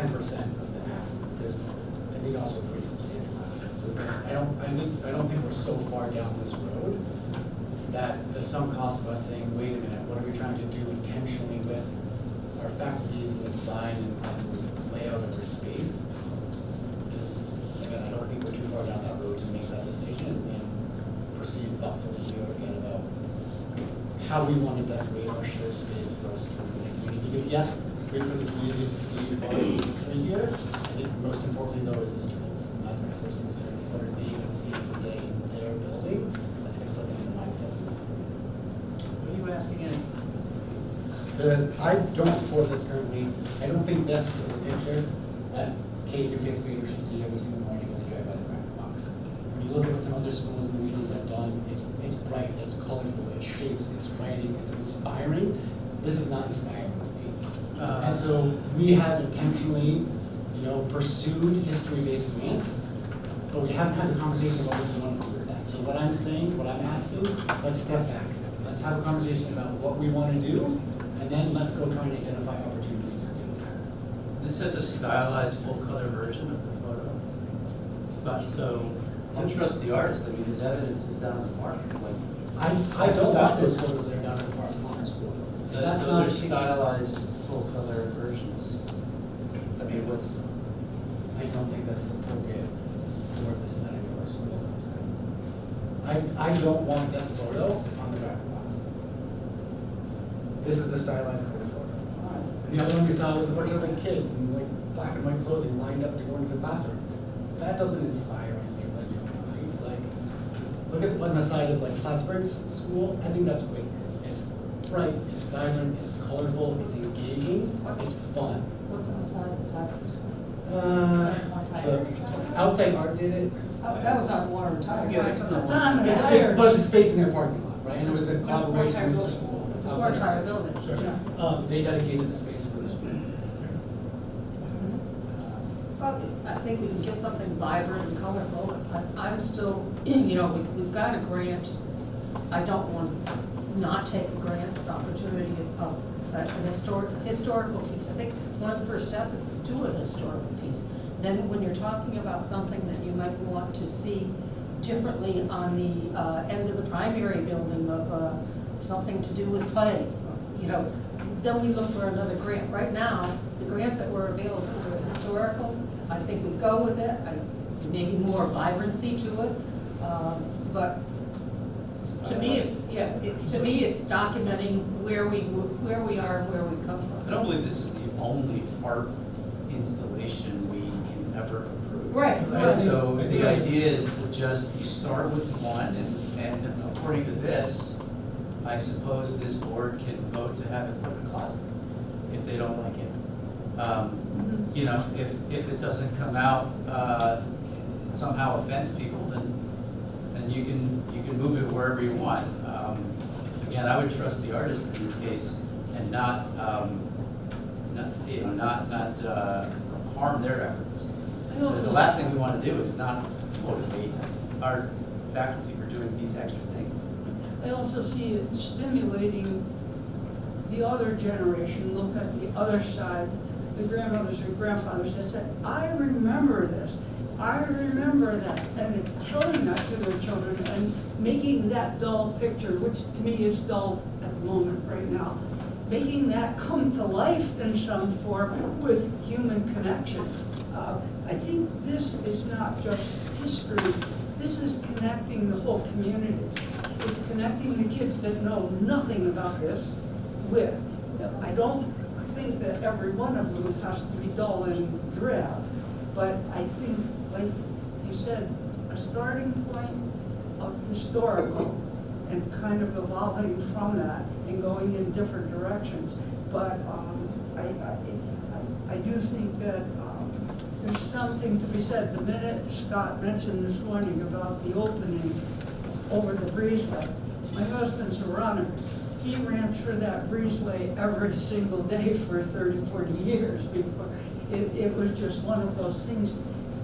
10% of the ask. There's, I think, also a pretty substantial ask. So again, I don't think we're so far down this road that the sunk cost of us saying, wait a minute, what are we trying to do intentionally with our faculties and the design and layout of our space is, again, I don't think we're too far down that road to make that decision and proceed thoughtfully again about how we want to decorate our shared space for our students in the community. Because yes, great for the community to see all of the history here. I think most importantly though is the students. And that's my first concern, is what are they going to see every day in their building that's going to put them in the mindset. What are you asking in? I don't support this currently. I don't think this is a picture that K through 5th graders should see every single morning when they drive by the cracker box. When you look at what some other schools in the regions have done, it's bright, it's colorful, it shapes, it's writing, it's inspiring. This is not inspiring to me. And so we have intentionally, pursued history-based grants, but we haven't had the conversation about what we want to do with that. So what I'm saying, what I'm asking, let's step back. Let's have a conversation about what we want to do, and then let's go try and identify opportunities to do that. This has a stylized full-color version of the photo. So don't trust the artist. I mean, his evidence is down in the park. I don't want those photos that are down at the Park Honor School. Those are stylized full-color versions. I mean, I don't think that's appropriate for the setting of our school. I don't want this photo on the cracker box. This is the stylized color photo. And the other one we saw was a bunch of kids in black and white clothing lined up to go into the classroom. That doesn't inspire anything like look at on the side of Plattsburgh's school. I think that's great. It's bright, it's vibrant, it's colorful, it's engaging, it's fun. What's on the side of the Plattsburgh School? The outside art did it. That was on Warren. Yeah, that's on the But it's facing their parking lot, right? And it was a collaboration with the school. It's a four-tire building. Sure. Yeah. They dedicated the space for the school. Well, I think we can get something vibrant and colorful. I'm still, we've got a grant. I don't want to not take a grant, this opportunity of an historical piece. I think one of the first steps is to do a historical piece. Then when you're talking about something that you might want to see differently on the end of the primary building of something to do with play, then we look for another grant. Right now, the grants that were available were historical. I think we go with it, maybe more vibrancy to it, but to me, it's documenting where we are and where we've come from. I don't believe this is the only art installation we can ever approve. Right. So the idea is to you start with one, and according to this, I suppose this board can vote to have it put in a closet if they don't like it. If it doesn't come out, somehow offends people, then you can move it wherever you want. Again, I would trust the artist in this case and not harm their efforts. Because the last thing we want to do is not motivate our faculty for doing these extra things. I also see it stimulating the other generation, look at the other side, the grandmothers and grandfathers that said, I remember this, I remember that, and telling that to their children and making that dull picture, which to me is dull at the moment right now, making that come to life in some form with human connection. I think this is not just history, this is connecting the whole community. It's connecting the kids that know nothing about this with. I don't think that every one of them has to be dull and drab, but I think, like you said, a starting point of historical and kind of evolving from that and going in different directions. But I do think that there's something to be said. The minute Scott mentioned this morning about the opening over the breezeway, my husband's a runner. He ran through that breezeway every single day for 30, 40 years before. It was just one of those things.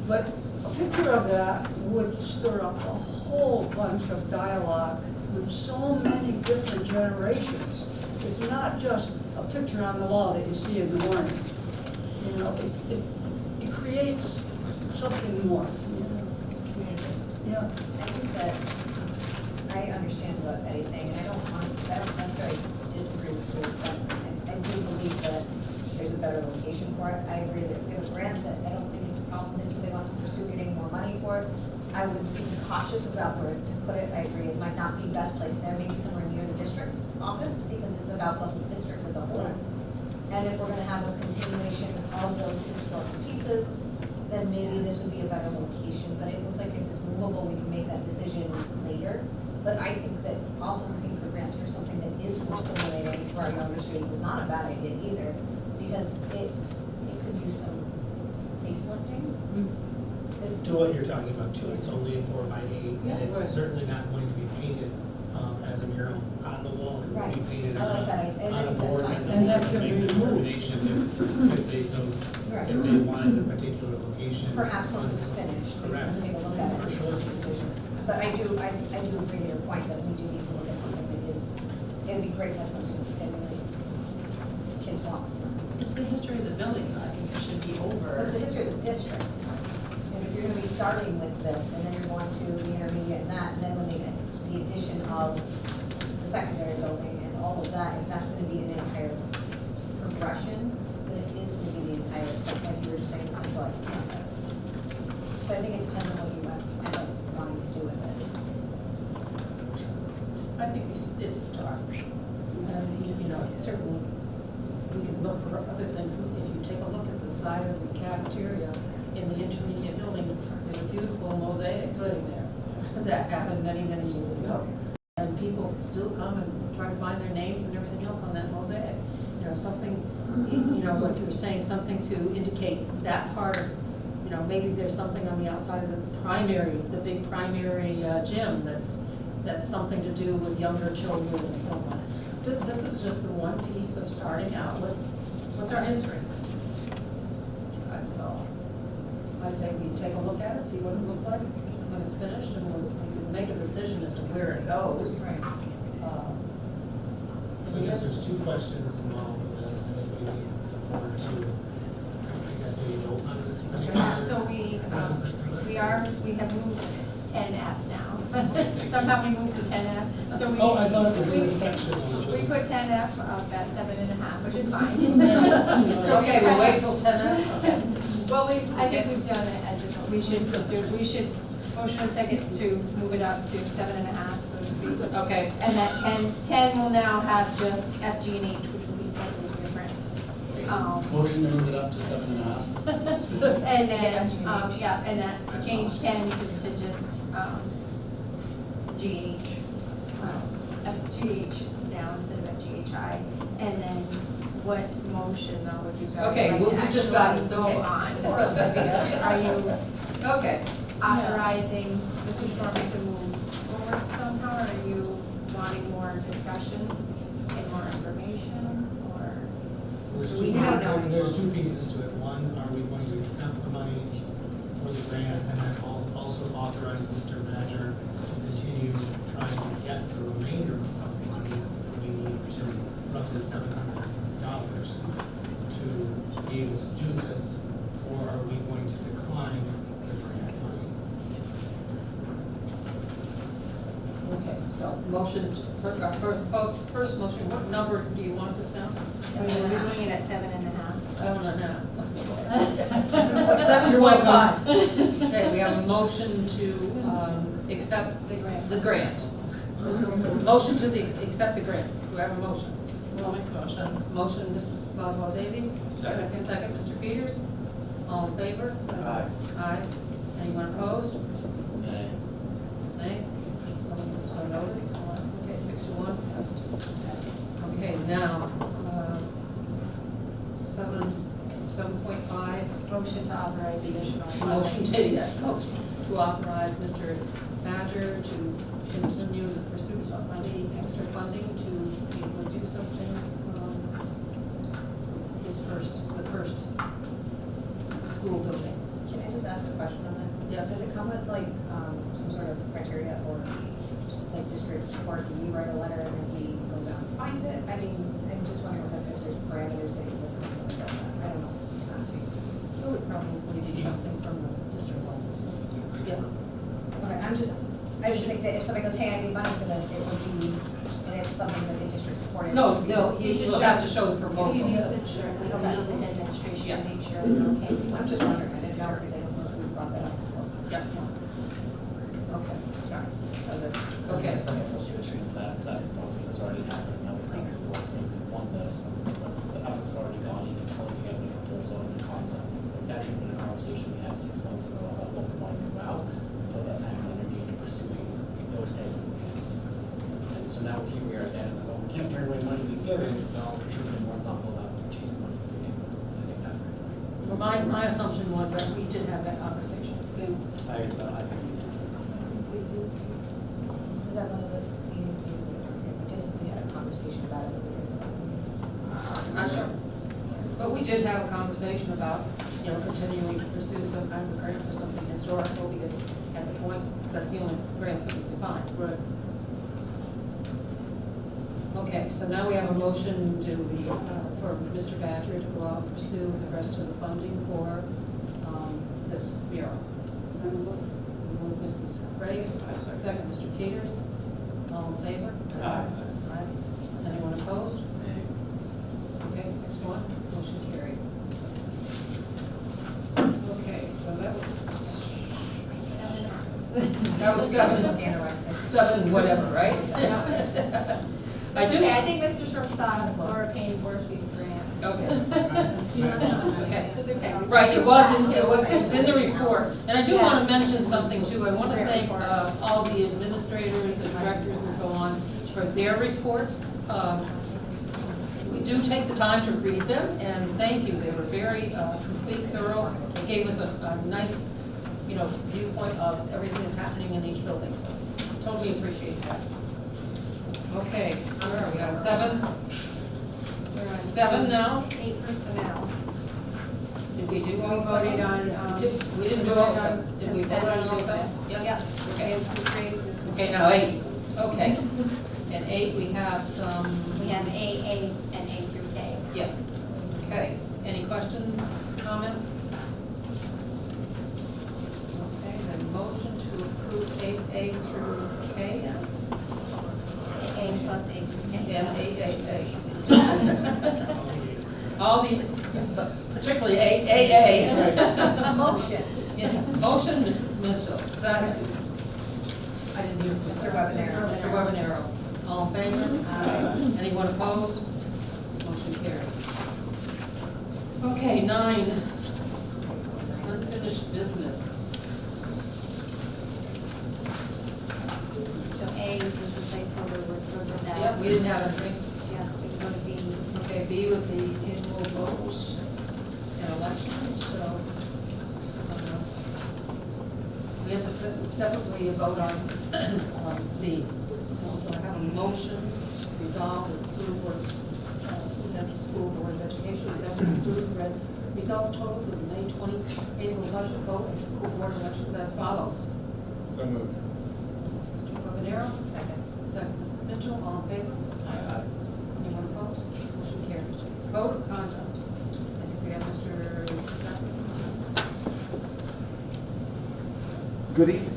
But a picture of that would stir up a whole bunch of dialogue with so many different generations. It's not just a picture on the wall that you see in the morning. you know, it creates something more, you know, community. Yeah. I think that I understand what Eddie's saying, and I don't necessarily disagree with Rule 7. I do believe that there's a better location for it. I agree that if we have a grant, that I don't think it's a problem if somebody wants to pursue getting more money for it. I would be cautious about where to put it. I agree, it might not be best placed there, maybe somewhere near the district office, because it's about the district as a whole. And if we're gonna have a continuation of those historic pieces, then maybe this would be a better location. But it looks like if it's movable, we can make that decision later. But I think that also looking for grants for something that is more stimulating for our younger students is not a bad idea either, because it could use some facelifting. To what you're talking about too, it's only a 4x8, and it's certainly not going to be painted as a mural on the wall. It will be painted I like that. on a board, and And that then can make be the determination if they so, Right. if they wanted a particular location. Perhaps once it's finished, we Correct. can take a look at it For and sure. make a decision. But I do agree to your point that we do need to look at something that is, it'd be great to have something that stimulates kids want to learn. It's the history of the building, I think it should be over. It's the history of the district. And if you're gonna be starting with this, and then you're going to the intermediate and that, and then when the addition of the secondary building and all of that, if that's gonna be an entire progression, but it is gonna be the entire, like you were just saying, centralized campus. So I think it depends on what you might end up wanting to do with it. I think it's a start. And, you know, certainly, we can look for other things. If you take a look at the side of the cafeteria in the intermediate building, there's a beautiful mosaic sitting there that happened many, many years ago. And people still come and try to find their names and everything else on that mosaic. You know, something, you know, like you were saying, something to indicate that part of, you know, maybe there's something on the outside of the big primary gym that's something to do with younger children and so on. This is just the one piece of starting out with, what's our history? So, I say we take a look at it, see what it looks like when it's finished, and we can make a decision as to where it goes. Right. So I guess there's two questions involved with this, I think we need the board to, I guess maybe vote on this particular. So we have moved 10F now. Somehow we moved to 10F. So we. Oh, I thought it was in this section. We put 10F up at 7.5, which is fine. So, okay, we'll wait till 10. Okay. Well, I think we've done it at this point. We should motion and second to move it up to 7.5, so to speak. Okay. And that 10 will now have just F, G, and H, which will be slightly different. Motion to move it up to 7.5. And then, yeah, and that to change 10 to just, G and H. FGH now instead of FGHI. And then what motion though would you guys Okay, like well, to you just got actually this, go okay. on? Are you Okay. authorizing Mr. Storms to move forward somehow? Or are you wanting more discussion and more information or? There's two pieces to it. One, are we going to accept the money for the grant, and then also authorize Mr. Badger to continue trying to get the remainder of the money that we need, which is roughly $700 to be able to do this, or are we going to decline the grant money? Okay, so motion, first motion, what number do you want this now? We're doing it at 7.5. 7.5. You're 7.5. Okay, we have a motion to accept the grant. Motion to accept the grant. Do I have a motion? I'll make a motion. Motion, Mrs. Boswell Davies. Second. Second, Mr. Peters. All in favor? Aye. Aye. Anyone opposed? Nay. Nay? So no, 6-1. Okay, 6-1. Okay, now, 7.5. Motion to authorize additional. Motion to, yes, motion to authorize Mr. Badger to continue the pursuit of any extra funding to be able to do something, the first school building. Can I just ask a question on that? Yeah. Does it come with like, some sort of criteria or like district support? Do we write a letter and then he goes out and finds it? I mean, I'm just wondering if there's parameters that exist or something like that. I don't know. I'm asking. probably need something from the district office. Yeah. Okay, I just think that if somebody goes, hey, I need money for this, it would be, and it's something that's a district supported. No, it should be- no, he will have to show the proposal. You need to ensure, like, the administration, Yeah. make sure they're okay. I'm just wondering, I didn't know, because I don't know who brought that up before. Yeah. Okay, sorry. That was it. Okay. There's plenty of frustrations that that's the process that's already happened, now we're trying to work something we want this, but the effort's already gone into pulling together the proposal and the concept. That should have been a conversation we had 6 months ago about what we want to do now, put that time and energy into pursuing those type of plans. And so now here we are at the end, well, we can't turn away money we've given, no, we should have been more thoughtful about chase the money to begin with. I think that's my point. Well, my assumption was that we did have that conversation. I think Was that one of the meetings we had a conversation about it, but we didn't. Not sure. But we did have a conversation about, continuing to pursue some kind of grant for something historical, because at the point, that's the only grants that we could find. Right. Okay, so now we have a motion for Mr. Badger to go out and pursue the rest of the funding for this bureau. Move Mrs. Graves, second Mr. Peters. All in favor? Aye. Aye. Anyone opposed? Okay, 6-1, motion carried. Okay, so that was seven, whatever, right? I It's do. okay, I think Mr. Schrum saw Laura Payne Borsi's grant. Okay. You know something. Okay. It's okay. Right, it was in the report. And I do want to mention something too. I want to thank all the administrators, the directors and so on for their reports. We do take the time to read them, and thank you. They were very complete, thorough. They gave us a nice, viewpoint of everything that's happening in each building, so totally appreciate that. Okay, where are we on 7? We're on 7 now? 8 personnel. Did we do all We seven? voted on, We didn't do all seven. Did we vote on all seven? Yes? Yep. Okay. And Ms. Graves is- Okay, now 8. Okay. And 8, we have some. We have A, and A through K. Yeah. Okay. Any questions, comments? Okay, then motion to approve 8A through K. A plus A through K. And 8A. All the, but particularly 8AA. Motion. Yes, motion, Mrs. Mitchell, second. I didn't hear. Mr. Webanero. Mr. Webanero. All in favor? Aye. Anyone opposed? Motion carried. Okay, 9, unfinished business. So A is just a placeholder, we're good with that. Yeah, we didn't have anything. Yeah, it's going to be, Okay, B was the annual vote and election, so. We have to separately vote on B. So do I have a motion, resolve, approve, or Central School Board of Education, Central approves the results totals of the May 20 April budget vote and school board elections as follows. So moved. Mr. Webanero, second Mrs. Mitchell, all in favor? Aye. Anyone opposed? Motion carries. Code of conduct. I think we have Mr. Good evening.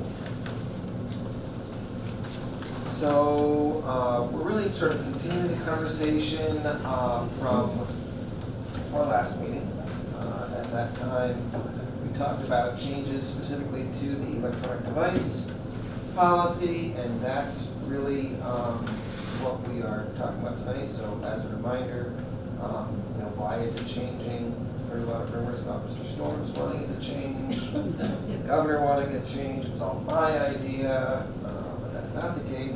So, we're really sort of continuing the conversation from our last meeting. At that time, we talked about changes specifically to the electronic device policy, and that's really what we are talking about tonight. So as a reminder, why is it changing? Heard a lot of rumors about Mr. Storms wanting it to change, the governor wanting it to change. It's all my idea, but that's not the case.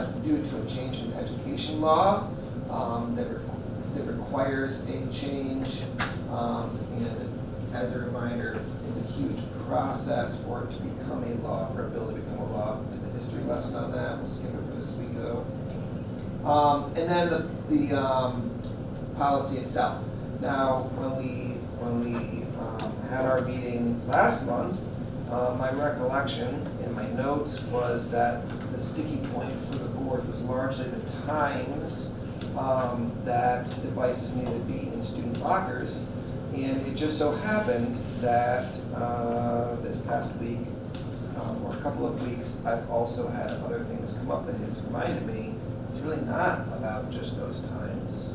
It's due to a change in education law that requires a change. And as a reminder, it's a huge process for it to become a law, for a bill to become a law. We did the history lesson on that. We'll skip it for this week though. And then the policy itself. Now, when we had our meeting last month, my recollection in my notes was that the sticky point for the board was largely the times that devices needed to be in student lockers. And it just so happened that this past week, or a couple of weeks, I've also had other things come up that has reminded me it's really not about just those times.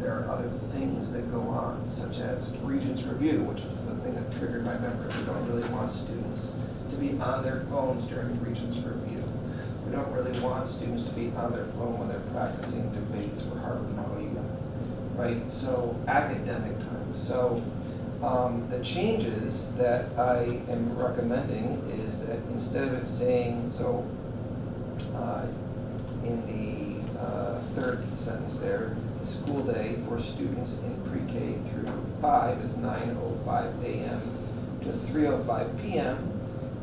There are other things that go on, such as Regents Review, which was the thing that triggered my memory. We don't really want students to be on their phones during Regents Review. We don't really want students to be on their phone when they're practicing debates for Harvard Model UN, right? So academic time. So the changes that I am recommending is that instead of it saying, so in the third sentence there, the school day for students in pre-K through 5 is 9:05 a.m. to 3:05 p.m.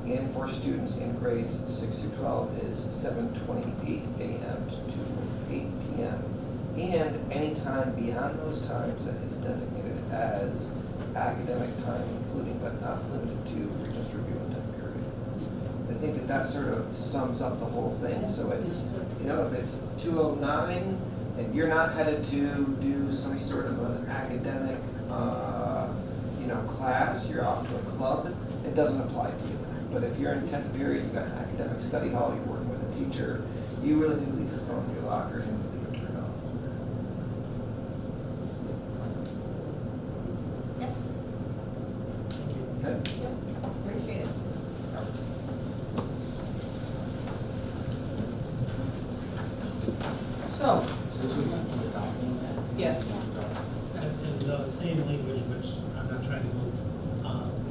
and for students in grades 6 through 12 is 7:28 a.m. to 8 p.m. And any time beyond those times that is designated as academic time, including but not limited to Regents Review and 10th period. I think that that sort of sums up the whole thing. So it's, you know, if it's 2:09 and you're not headed to do some sort of an academic, class, you're off to a club, it doesn't apply to you. But if you're in 10th period, you've got an academic study hall, you're working with a teacher, you really need to leave your phone in your locker and leave it turned off. Yep. Okay? Appreciate it. So, This would be adopting that? yes. And the same language, which I'm not trying to move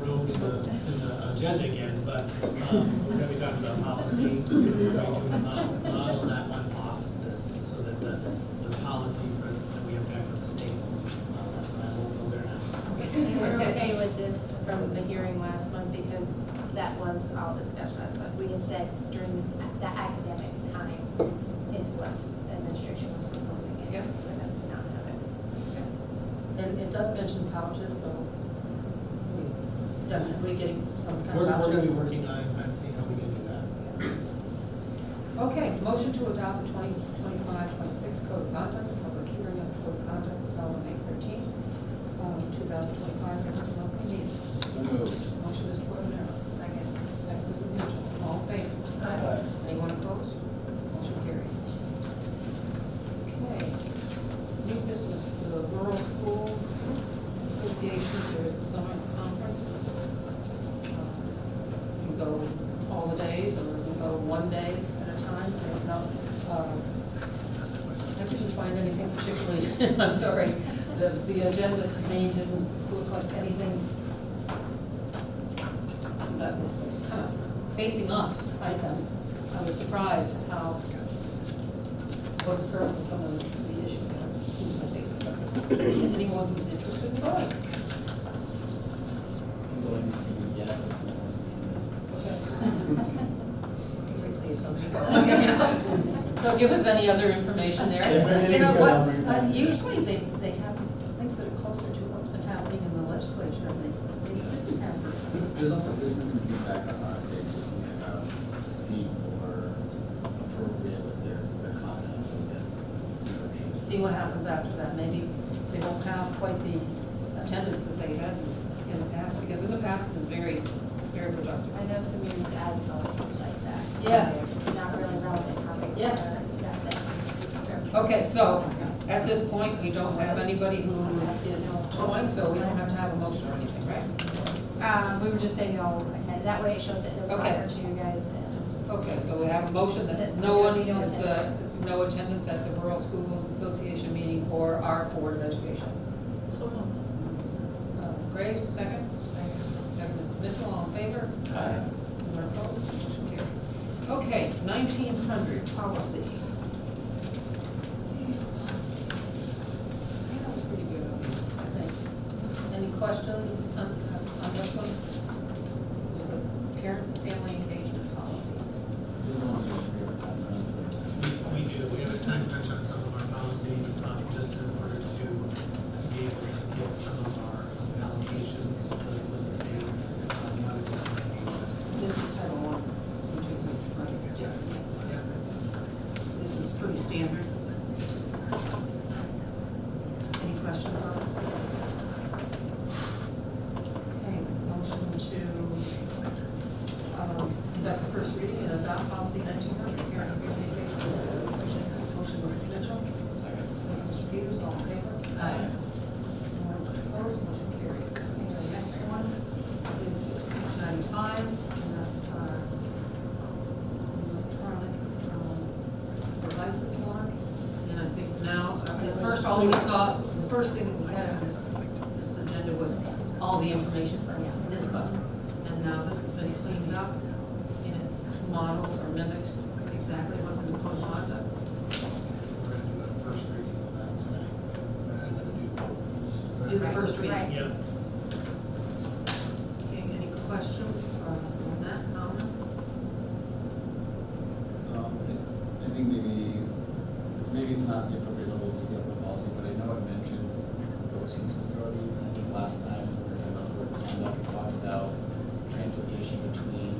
rogue in the agenda again, but we're gonna be talking about policy. We're going to model that one off this, so that the policy that we have back for the state, I won't go there now. We're okay with this from the hearing last month because that was all discussed last month. We had said during this, the academic time is what the administration was proposing and Yep. for them to not have it. And it does mention pouches, so we definitely getting some kind We're of pouches. gonna be working on seeing how we can do that. Okay, motion to adopt the 2025-26 Code of Conduct. The public hearing of the Code of Conduct was held on May 13th, 2025, at the monthly meeting. So moved. Motion is Coordinaro. Second. Second, Mrs. Mitchell. All in favor? Aye. Anyone opposed? Motion carried. Okay. New business, the Rural Schools Associations, there is a summer conference. You can go all the days, or you can go one day at a time, I don't know. I didn't find anything particularly, I'm sorry, the agenda to me didn't look like anything that was kind of facing us. I was surprised at how, wasn't current with some of the issues that our schools are facing. But anyone who's interested in going. I'm going to see yes if someone wants to be there. Okay. So give us any other information there. If anything's You know good, what, I'll bring it back. usually they have things that are closer to what's been happening in the legislature, and they didn't have this. There's been some feedback on our state just about being more appropriate with their content, I guess. See what happens after that. Maybe they won't have quite the attendance that they had in the past, because in the past it's been very, very productive. I know some news ads on things like that. Yes. Not really relevant topics. Yeah. And stuff that. Okay, so at this point, we don't have anybody who is going, so we don't have to have a motion or anything, right? We were just saying, that way it shows it goes Okay. over to you guys and. Okay, so we have a motion that no one is, no attendance at the Rural Schools Association meeting or our Board of Education. Mrs. Graves, second? Second, Mrs. Mitchell, all in favor? Aye. Anyone opposed? Motion carried. Okay, 1900 policy. That was pretty good on this, I think. Any questions on this one? It was the parent-family engagement policy. We do, we have a time crunch on some of our policies, just in order to be able to get some of our allocations with the state, one is allocation. This is Title I. Yes. This is pretty standard. Any questions on it? adopt policy 1900, parent communication. Motion, Mrs. Mitchell. Second. Mr. Peters, all in favor? Aye. No one opposed, motion carried. Okay, the next one is 5695, and that's our electronic devices one. And I think now, at first, all we saw, the first thing that we had on this agenda was all the information from NISBA. And now this has been cleaned up, and it models or mimics exactly what's in the code of conduct. We're gonna do a first reading of that tonight. We're not gonna do both. Do the first reading. Right. Yep. Okay, any questions on that, comments? I think maybe it's not the appropriate level of detail for the policy, but I know it mentions BOCES facilities, and I think last time when we were talking about work conduct, we talked about transportation between,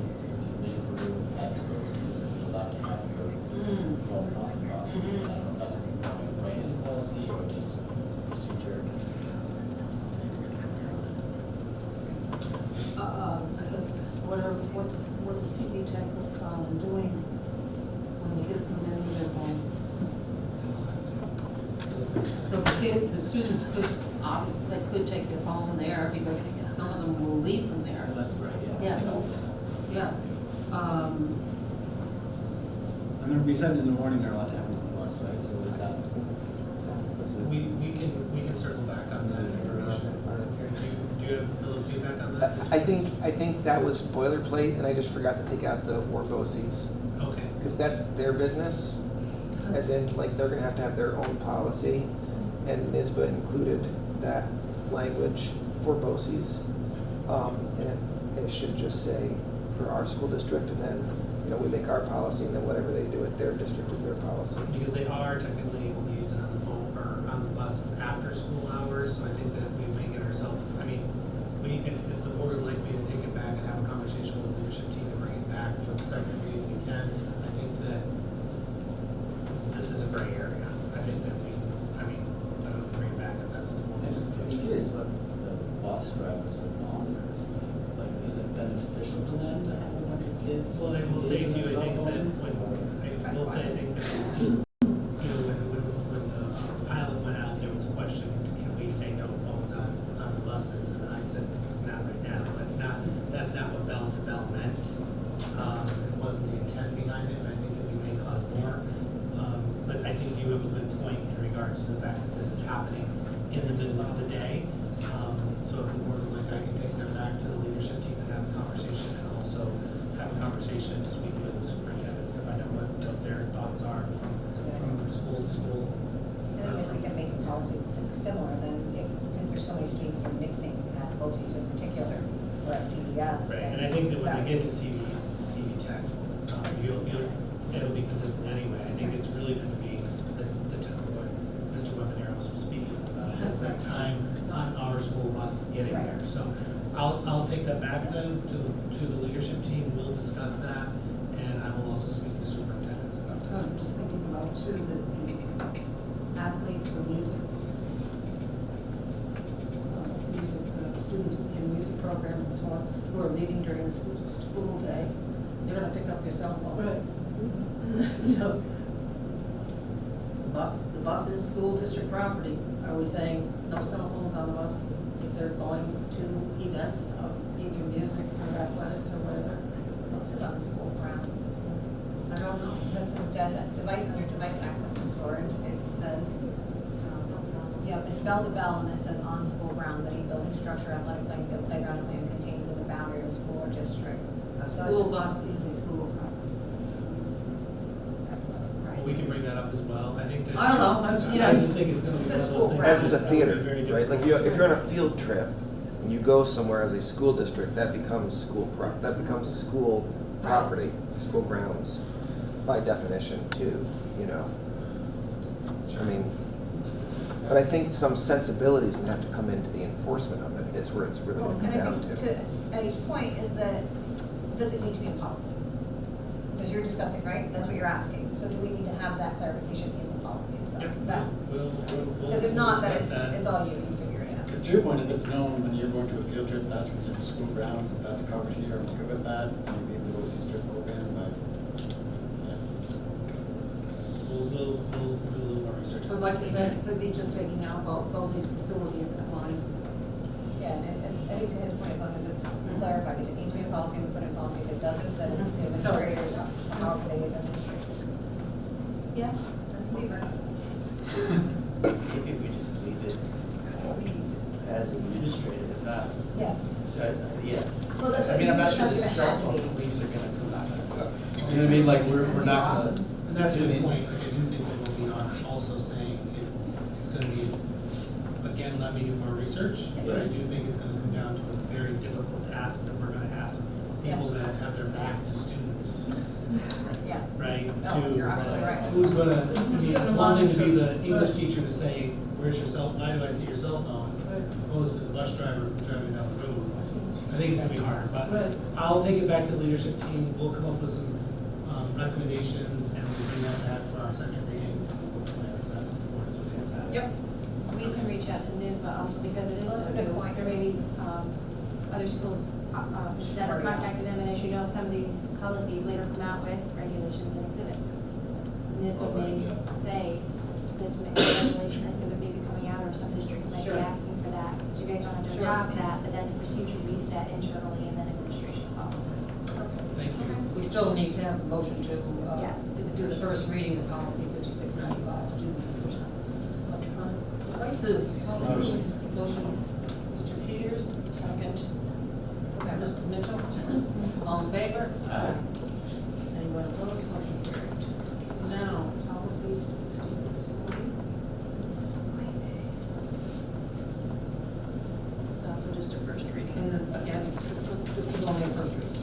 if you leave Peru and head to BOCES, and you're allowed to have your phone on the bus. I don't know if that's a component right in the policy or just procedure. I guess, what is CV Tech doing when the kids come in with their phone? So the students could, obviously, they could take their phone there because some of them will leave from there. That's right, Yeah. Yeah. And then we said in the morning they're allowed to have it on the bus, right? So is that? We can circle back on that information. Do you have a little feedback on that? I think that was boilerplate, and I just forgot to take out the or BOCES, Okay. because that's their business. As in, like, they're gonna have their own policy, and NISBA included that language for BOCES. And it should just say for our school district, and then, we make our policy, and then whatever they do at their district is their policy. Because they are technically able to use it on the phone or on the bus after school hours, so I think that we may get ourselves, if the board would like me to take it back and have a conversation with the leadership team and bring it back for the second reading, we can. I think that this is a gray area. I think that I don't know if we bring it back if that's what we want to I'm do. curious what the bus drivers are on, like, is it beneficial to them to have a bunch of kids? Well, I will say to you, I think that when the pilot went out, there was a question, can we say no phones on the buses? And I said, not right now, that's not what bell to bell meant. It wasn't the intent behind it, and I think that we may cause more. But I think you have a good point in regards to the fact that this is happening in the middle of the day. So if the board would like, I can take them back to the leadership team and have a conversation, and also have a conversation to speak with the superintendents to find out what their thoughts are from school to school. And if we can make the policy similar, then because there's so many students that are mixing at BOCES in particular, or at CBS. Right, and I think that when they get to CV Tech, it'll be consistent anyway. I think it's really going to be the time what Mr. Webanero was speaking about, is that time on our school bus getting there. So I'll take that back then to the leadership team. We'll discuss that, and I will also speak to superintendents about that. I'm just thinking about too, that the athletes or music students in music programs and so on, who are leaving during the school day, they're gonna pick up their cell phone. Right. So, the bus is school district property. Are we saying no cell phones on the bus if they're going to events of either music or athletics or whatever? This is on school grounds as well. I don't know. This is under device access and storage, it says, it's bell to bell, and it says on school grounds, any building structure, athletic playing field, playground, and land contained within the boundary of the school or district. A school bus is a school property. Well, we can bring that up as well. I think that. I don't know, I just think it's gonna be It's a one of school those things. As is a that would be theater, very right? Like, difficult if to- you're on a field trip, and you go somewhere as a school district, that becomes school property, school grounds, by definition too, But I think some sensibility is gonna have to come into the enforcement of it, is where it's really Well, gonna and come I down think to. to Eddie's point is that, does it need to be in policy? Because you're discussing, right? That's what you're asking. So do we need to have that clarification in the policy itself? Yeah, we'll Because if not, then discuss that. it's all you figure it out. Because to your point, if it's known when you're going to a field trip, that's considered school grounds, that's covered here, I'm good with that. Maybe the OC strip open, but we'll do a little more research. But like you said, it could be just taking out Bosse's facility at that line. Yeah, and I think to his point, as long as it's clarified, if it needs to be in policy, we put it in policy. If it doesn't, then it's the administrators, how can they administrate? Yeah, that can be right. Maybe we just leave it as administrative, not, Yeah. yeah. Well, that's I what mean, I'm not you- sure that's the what cell has to phone be. police are gonna come out. You know what I mean, like, we're not gonna. And that's a good point, like, I do think that we'll be on also saying it's gonna be, again, let me do more research, but I do think it's gonna come down to a very difficult task that we're gonna ask people that have their back to students, Yeah. right? No, you're absolutely right. Who's gonna, I mean, it's one thing to be the English teacher to say, where's your cell, why do I see your cell phone? Opposed to the bus driver who's driving down the road. I think it's gonna be hard, but I'll take it back to the leadership team, we'll come up with some recommendations, and we'll bring that back for our second reading, and we'll plan for that with the board, so they have that. Yep. We can reach out to NISBA also because it is. Well, that's a good point. There may be, other schools, that have contacted them, and as you know, some of these policies later come out with regulations and exhibits. NISBA may say, this may, regulation or exhibit may be coming out, or some districts may be Sure. asking for that. You guys don't have to Sure. adopt that, but that's a procedure we set internally, and then administration follows. Thank you. We still need to have a motion to, Yes, do the first reading of policy 5695, students and personal electronic devices. Motion. Motion, Mr. Peters, second. Mrs. Mitchell. All in favor? Anyone opposed? Motion carried. Now, policy 6640. It's also just a first reading. And then, again, this is only a first reading.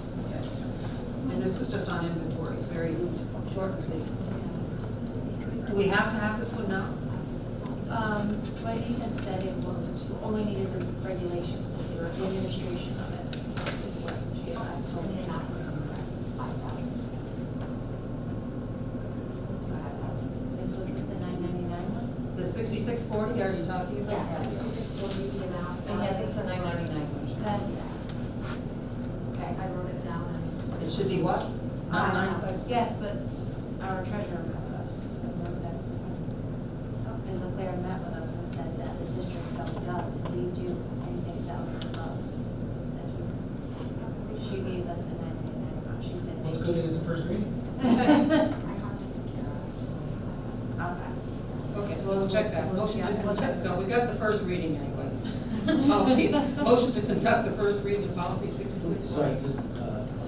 And this was just on inventories, very short and sweet. Do we have to have this one now? Whitey had said it will, she only needed the regulations, but the administration of it is what she advised. So it's 5,000. Was this the 999 one? The 6640, are you talking about? Yes, 6640, the amount. And yes, it's the 999 motion. That's, okay, I wrote it down. It should be what? Not nine? Yes, but our treasurer met with us, and that's, Ms. Leclerc met with us and said that the district does indeed do anything 1,000 and above. That's what, she gave us the 999 amount, she said. Well, it's a good thing it's a first reading. Okay. Okay, so we'll check that. Motion to conduct, so we got the first reading anyway. Policy, motion to conduct the first reading of policy 6640. Sorry, just a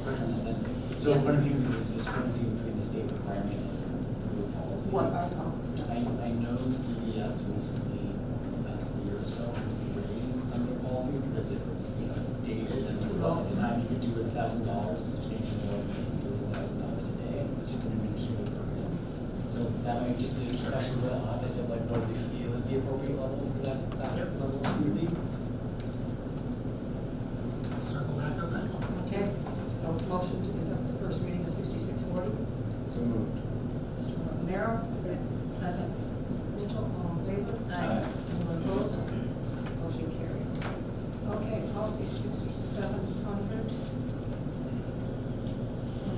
quick on that then. So Yeah. one of you is the discrepancy between the state requirement and the policy. What are, I know CBS recently, in the last year or so, has raised some of their policies because they're, dated and at the time you could do $1,000, maybe more, you could do $1,000 a day. It's just an administrative burden. So that might just be a discussion for the office of like what we feel is the appropriate level for that level of scrutiny. Circle back on that one. Okay, so motion to conduct the first reading of 6640. So moved. Mr. Romero, second. Mrs. Mitchell, all in favor? Aye. Anyone opposed? Motion carried. Okay, policy 6700.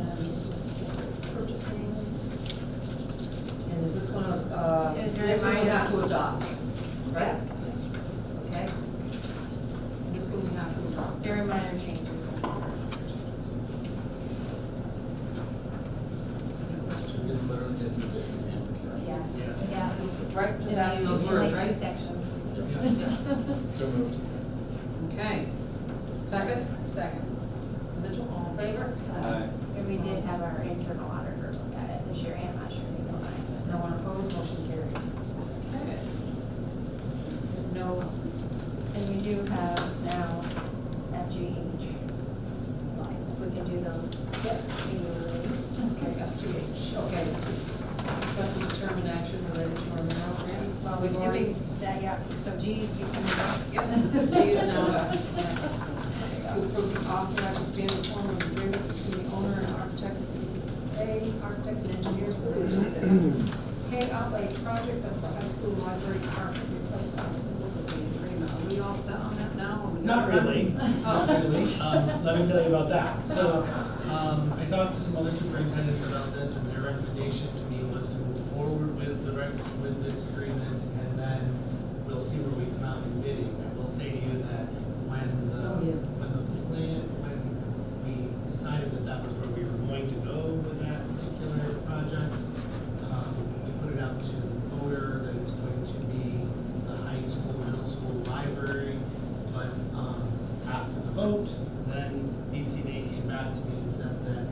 And this is just purchasing. And is this one of, Is there a this one we minor- have to adopt, right? Yes. Okay. This one we have to adopt. Very minor changes. It's literally just an addition and procuring. Yes. Yes. Yeah. Right, just adding those In words, like two right? sections. So moved. Okay. Second? Second. Mrs. Mitchell, all in favor? And we did have our internal auditor look at it this year, and last year, he was fine. No one opposed, motion carried. Okay. No, And we do have now FGH. So if we can do those. okay, FGH, okay, this is discuss and determine action related to our mineral grant. Well, We've already, that, yeah, so G's, you can go. yep, G is now, to approve the authorized standard form of agreement between the owner and architect of BCA, architects and engineers for the pay outlay project of the high school library department request document with the agreement. Are we all set on that now? Or we Not got- really, Oh. not really. Let me tell you about that. So, I talked to some other superintendents about this, and their recommendation to me was to move forward with with this agreement, and then we'll see where we come out in bidding. I will say to you that when we decided that that was where we were going to go with that particular project, we put it out to the voter that it's going to be the high school, middle school library, but, after the vote, then BCD came back to me and said that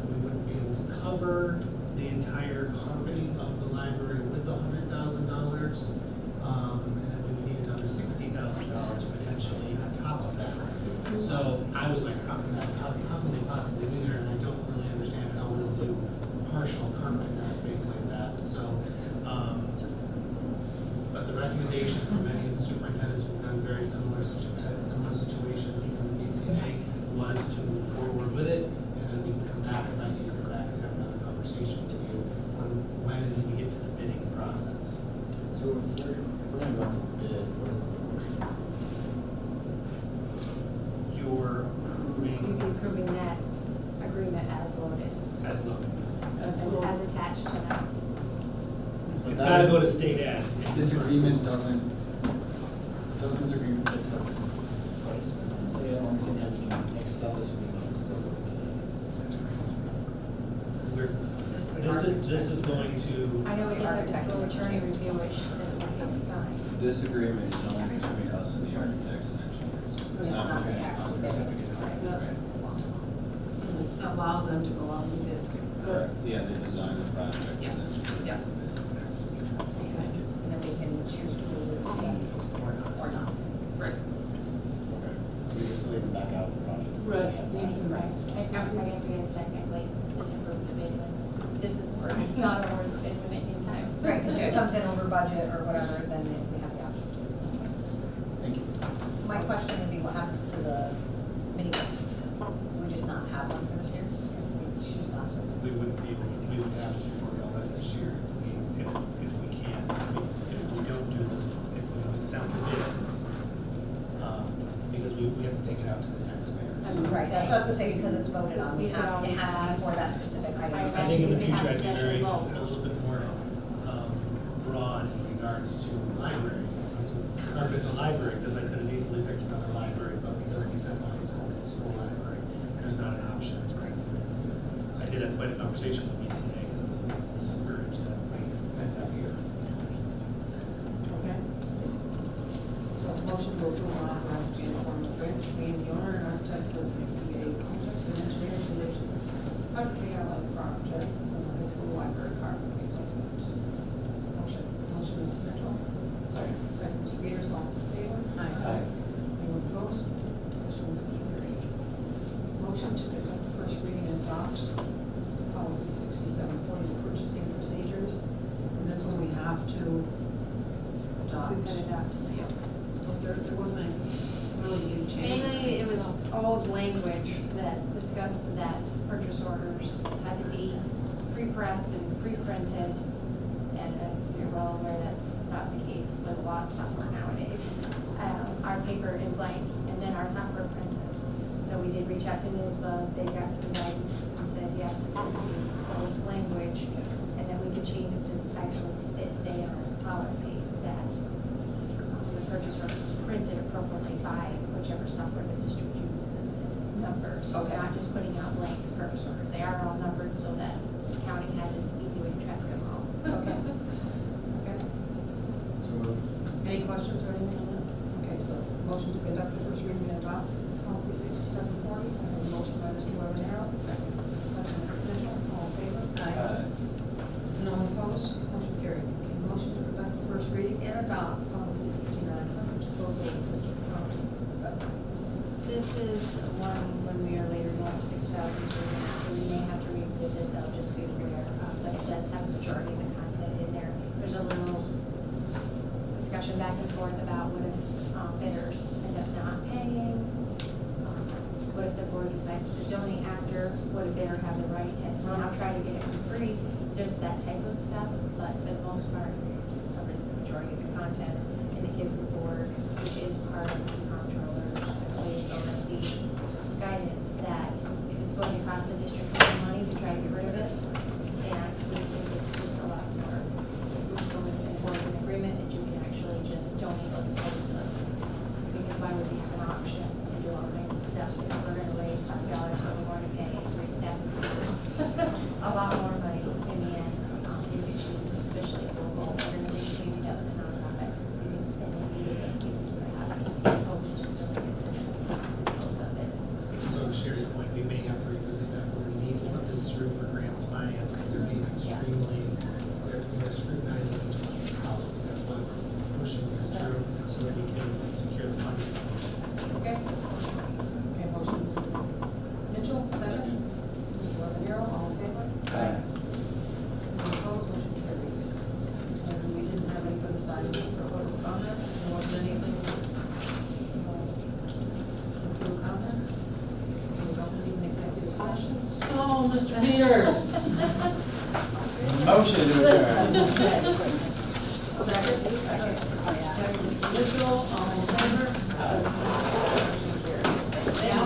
we wouldn't be able to cover the entire carpeting of the library with the $100,000, and then we would need another $60,000 potentially on top of that. So I was like, how can they possibly do that? And I don't really understand how we'll do partial carpet in a space like that. So, but the recommendation from many of the superintendents who've done very similar situations, even the BCA, was to move forward with it, and then we can come back if I need to come back and have another conversation with you when we get to the bidding process. So if we're gonna go out to bid, what is the motion? You're You'd approving be approving that agreement as loaded, as loaded. as attached to that. It's gotta go to state ed. This agreement doesn't this agreement fix up price? I don't understand how you can accept this agreement and still go to This is going to, I know we have the school attorney review, which says okay to sign. This agreement is only between us and the architects and engineers. It's not between the contractors. Allows them to go out and bid. Correct. Yeah, they design the project and Yeah. then. Yeah. And then we can choose who we will use or not. Right. Okay, so we can still even back out of the project. Right. I guess we have technically disapproved the bid, or not award the bid when it impacts. Right, because if it comes in over budget or whatever, then we have the option to. Thank you. My question would be, what happens to the mini golf? We just not have one for this year? If we choose not to? we would have to forego it this year if we can't, if we don't accept the bid. Because we have to take it out to the taxpayers. Right, that's what I was gonna say, because it's voted on, We could it always has to have- be for that specific item. I think in the We could future, have I'd be special very, vote. a little bit more broad in regards to the library, to carpet the library, because I could have easily picked another library, but because we sent the high school to the school library, there's not an option. I did have quite a conversation with BCA, because I was discouraged that we ended up here. Okay. So motion to approve and authorize the uniform agreement between the owner and architect for the BCA complex and engineering relation. Architect project, high school library carpet replacement. Motion. Motion, Mr. Mitchell. Sorry. Second, Mr. Peters, all in favor? Aye. Anyone opposed? Motion carried. Motion to conduct the first reading and adopt policy 6740, the purchasing procedures. And this one we have to adopt. We could adopt. There wasn't any really big change. Mainly, it was old language that discussed that purchase orders had to be pre-pressed and pre-printed. And as you're well aware, that's not the case with a lot of software nowadays. Our paper is blank and then our software prints it. So we did reach out to NISBA, they got some guidance and said, yes, it has to be old language. And then we could change it to actually stay in our policy that the purchase order is printed appropriately by whichever software the district uses is numbered. So we're not just putting out blank purchase orders. They are all numbered so that accounting has an easy way to track them all. Okay. Okay. So moved. Any questions or anything on that? Okay, so motion to conduct the first reading and adopt policy 6740. I have a motion by Mr. Webanero, second. Second, Mrs. Mitchell, all in favor? Aye. No one opposed? Motion carried. Okay, motion to conduct the first reading and adopt policy 6900, disposal of district property. This is one when we are later going 6,000 we may have to revisit, they'll just be aware, but it does have the majority of the content in there. There's a little discussion back and forth about what if bidders end up not paying? What if the board decides to donate after? Would a bidder have the right to now try to get it for free? There's that type of stuff, but for the most part, it covers the majority of the content. And and it gives the board, which is part of the comptroller's, oversees guidance, that if it's going across the district money to try to get rid of it, and we think it's just a lot more fruitful if the board's in agreement that you can actually just donate or dispose of. Because why would we have an auction and do all kinds of stuff, so we're gonna raise $5, so we're going to pay 3 staff members a lot more money in the end. If it chooses officially a local organization, maybe that was a nonprofit, you can spend it either perhaps, or to just donate it to dispose of it. So to Sherry's point, we may have to revisit that, where we need to put this through for grants finance, because they're being extremely, they're scrutinizing each one of these policies. That's why we're pushing this through, so that we can secure the funding. Okay. Okay, motion, Mrs. Mitchell, second. Mr. Webanero, all in favor? Aye. Any opposed, motion carried. And we didn't have any for the side for public comment, there wasn't anything, for comments. We're going to an executive session. So, Mr. Peters. Motion to adjourn. Second. Second, Mr. Mitchell, all in favor?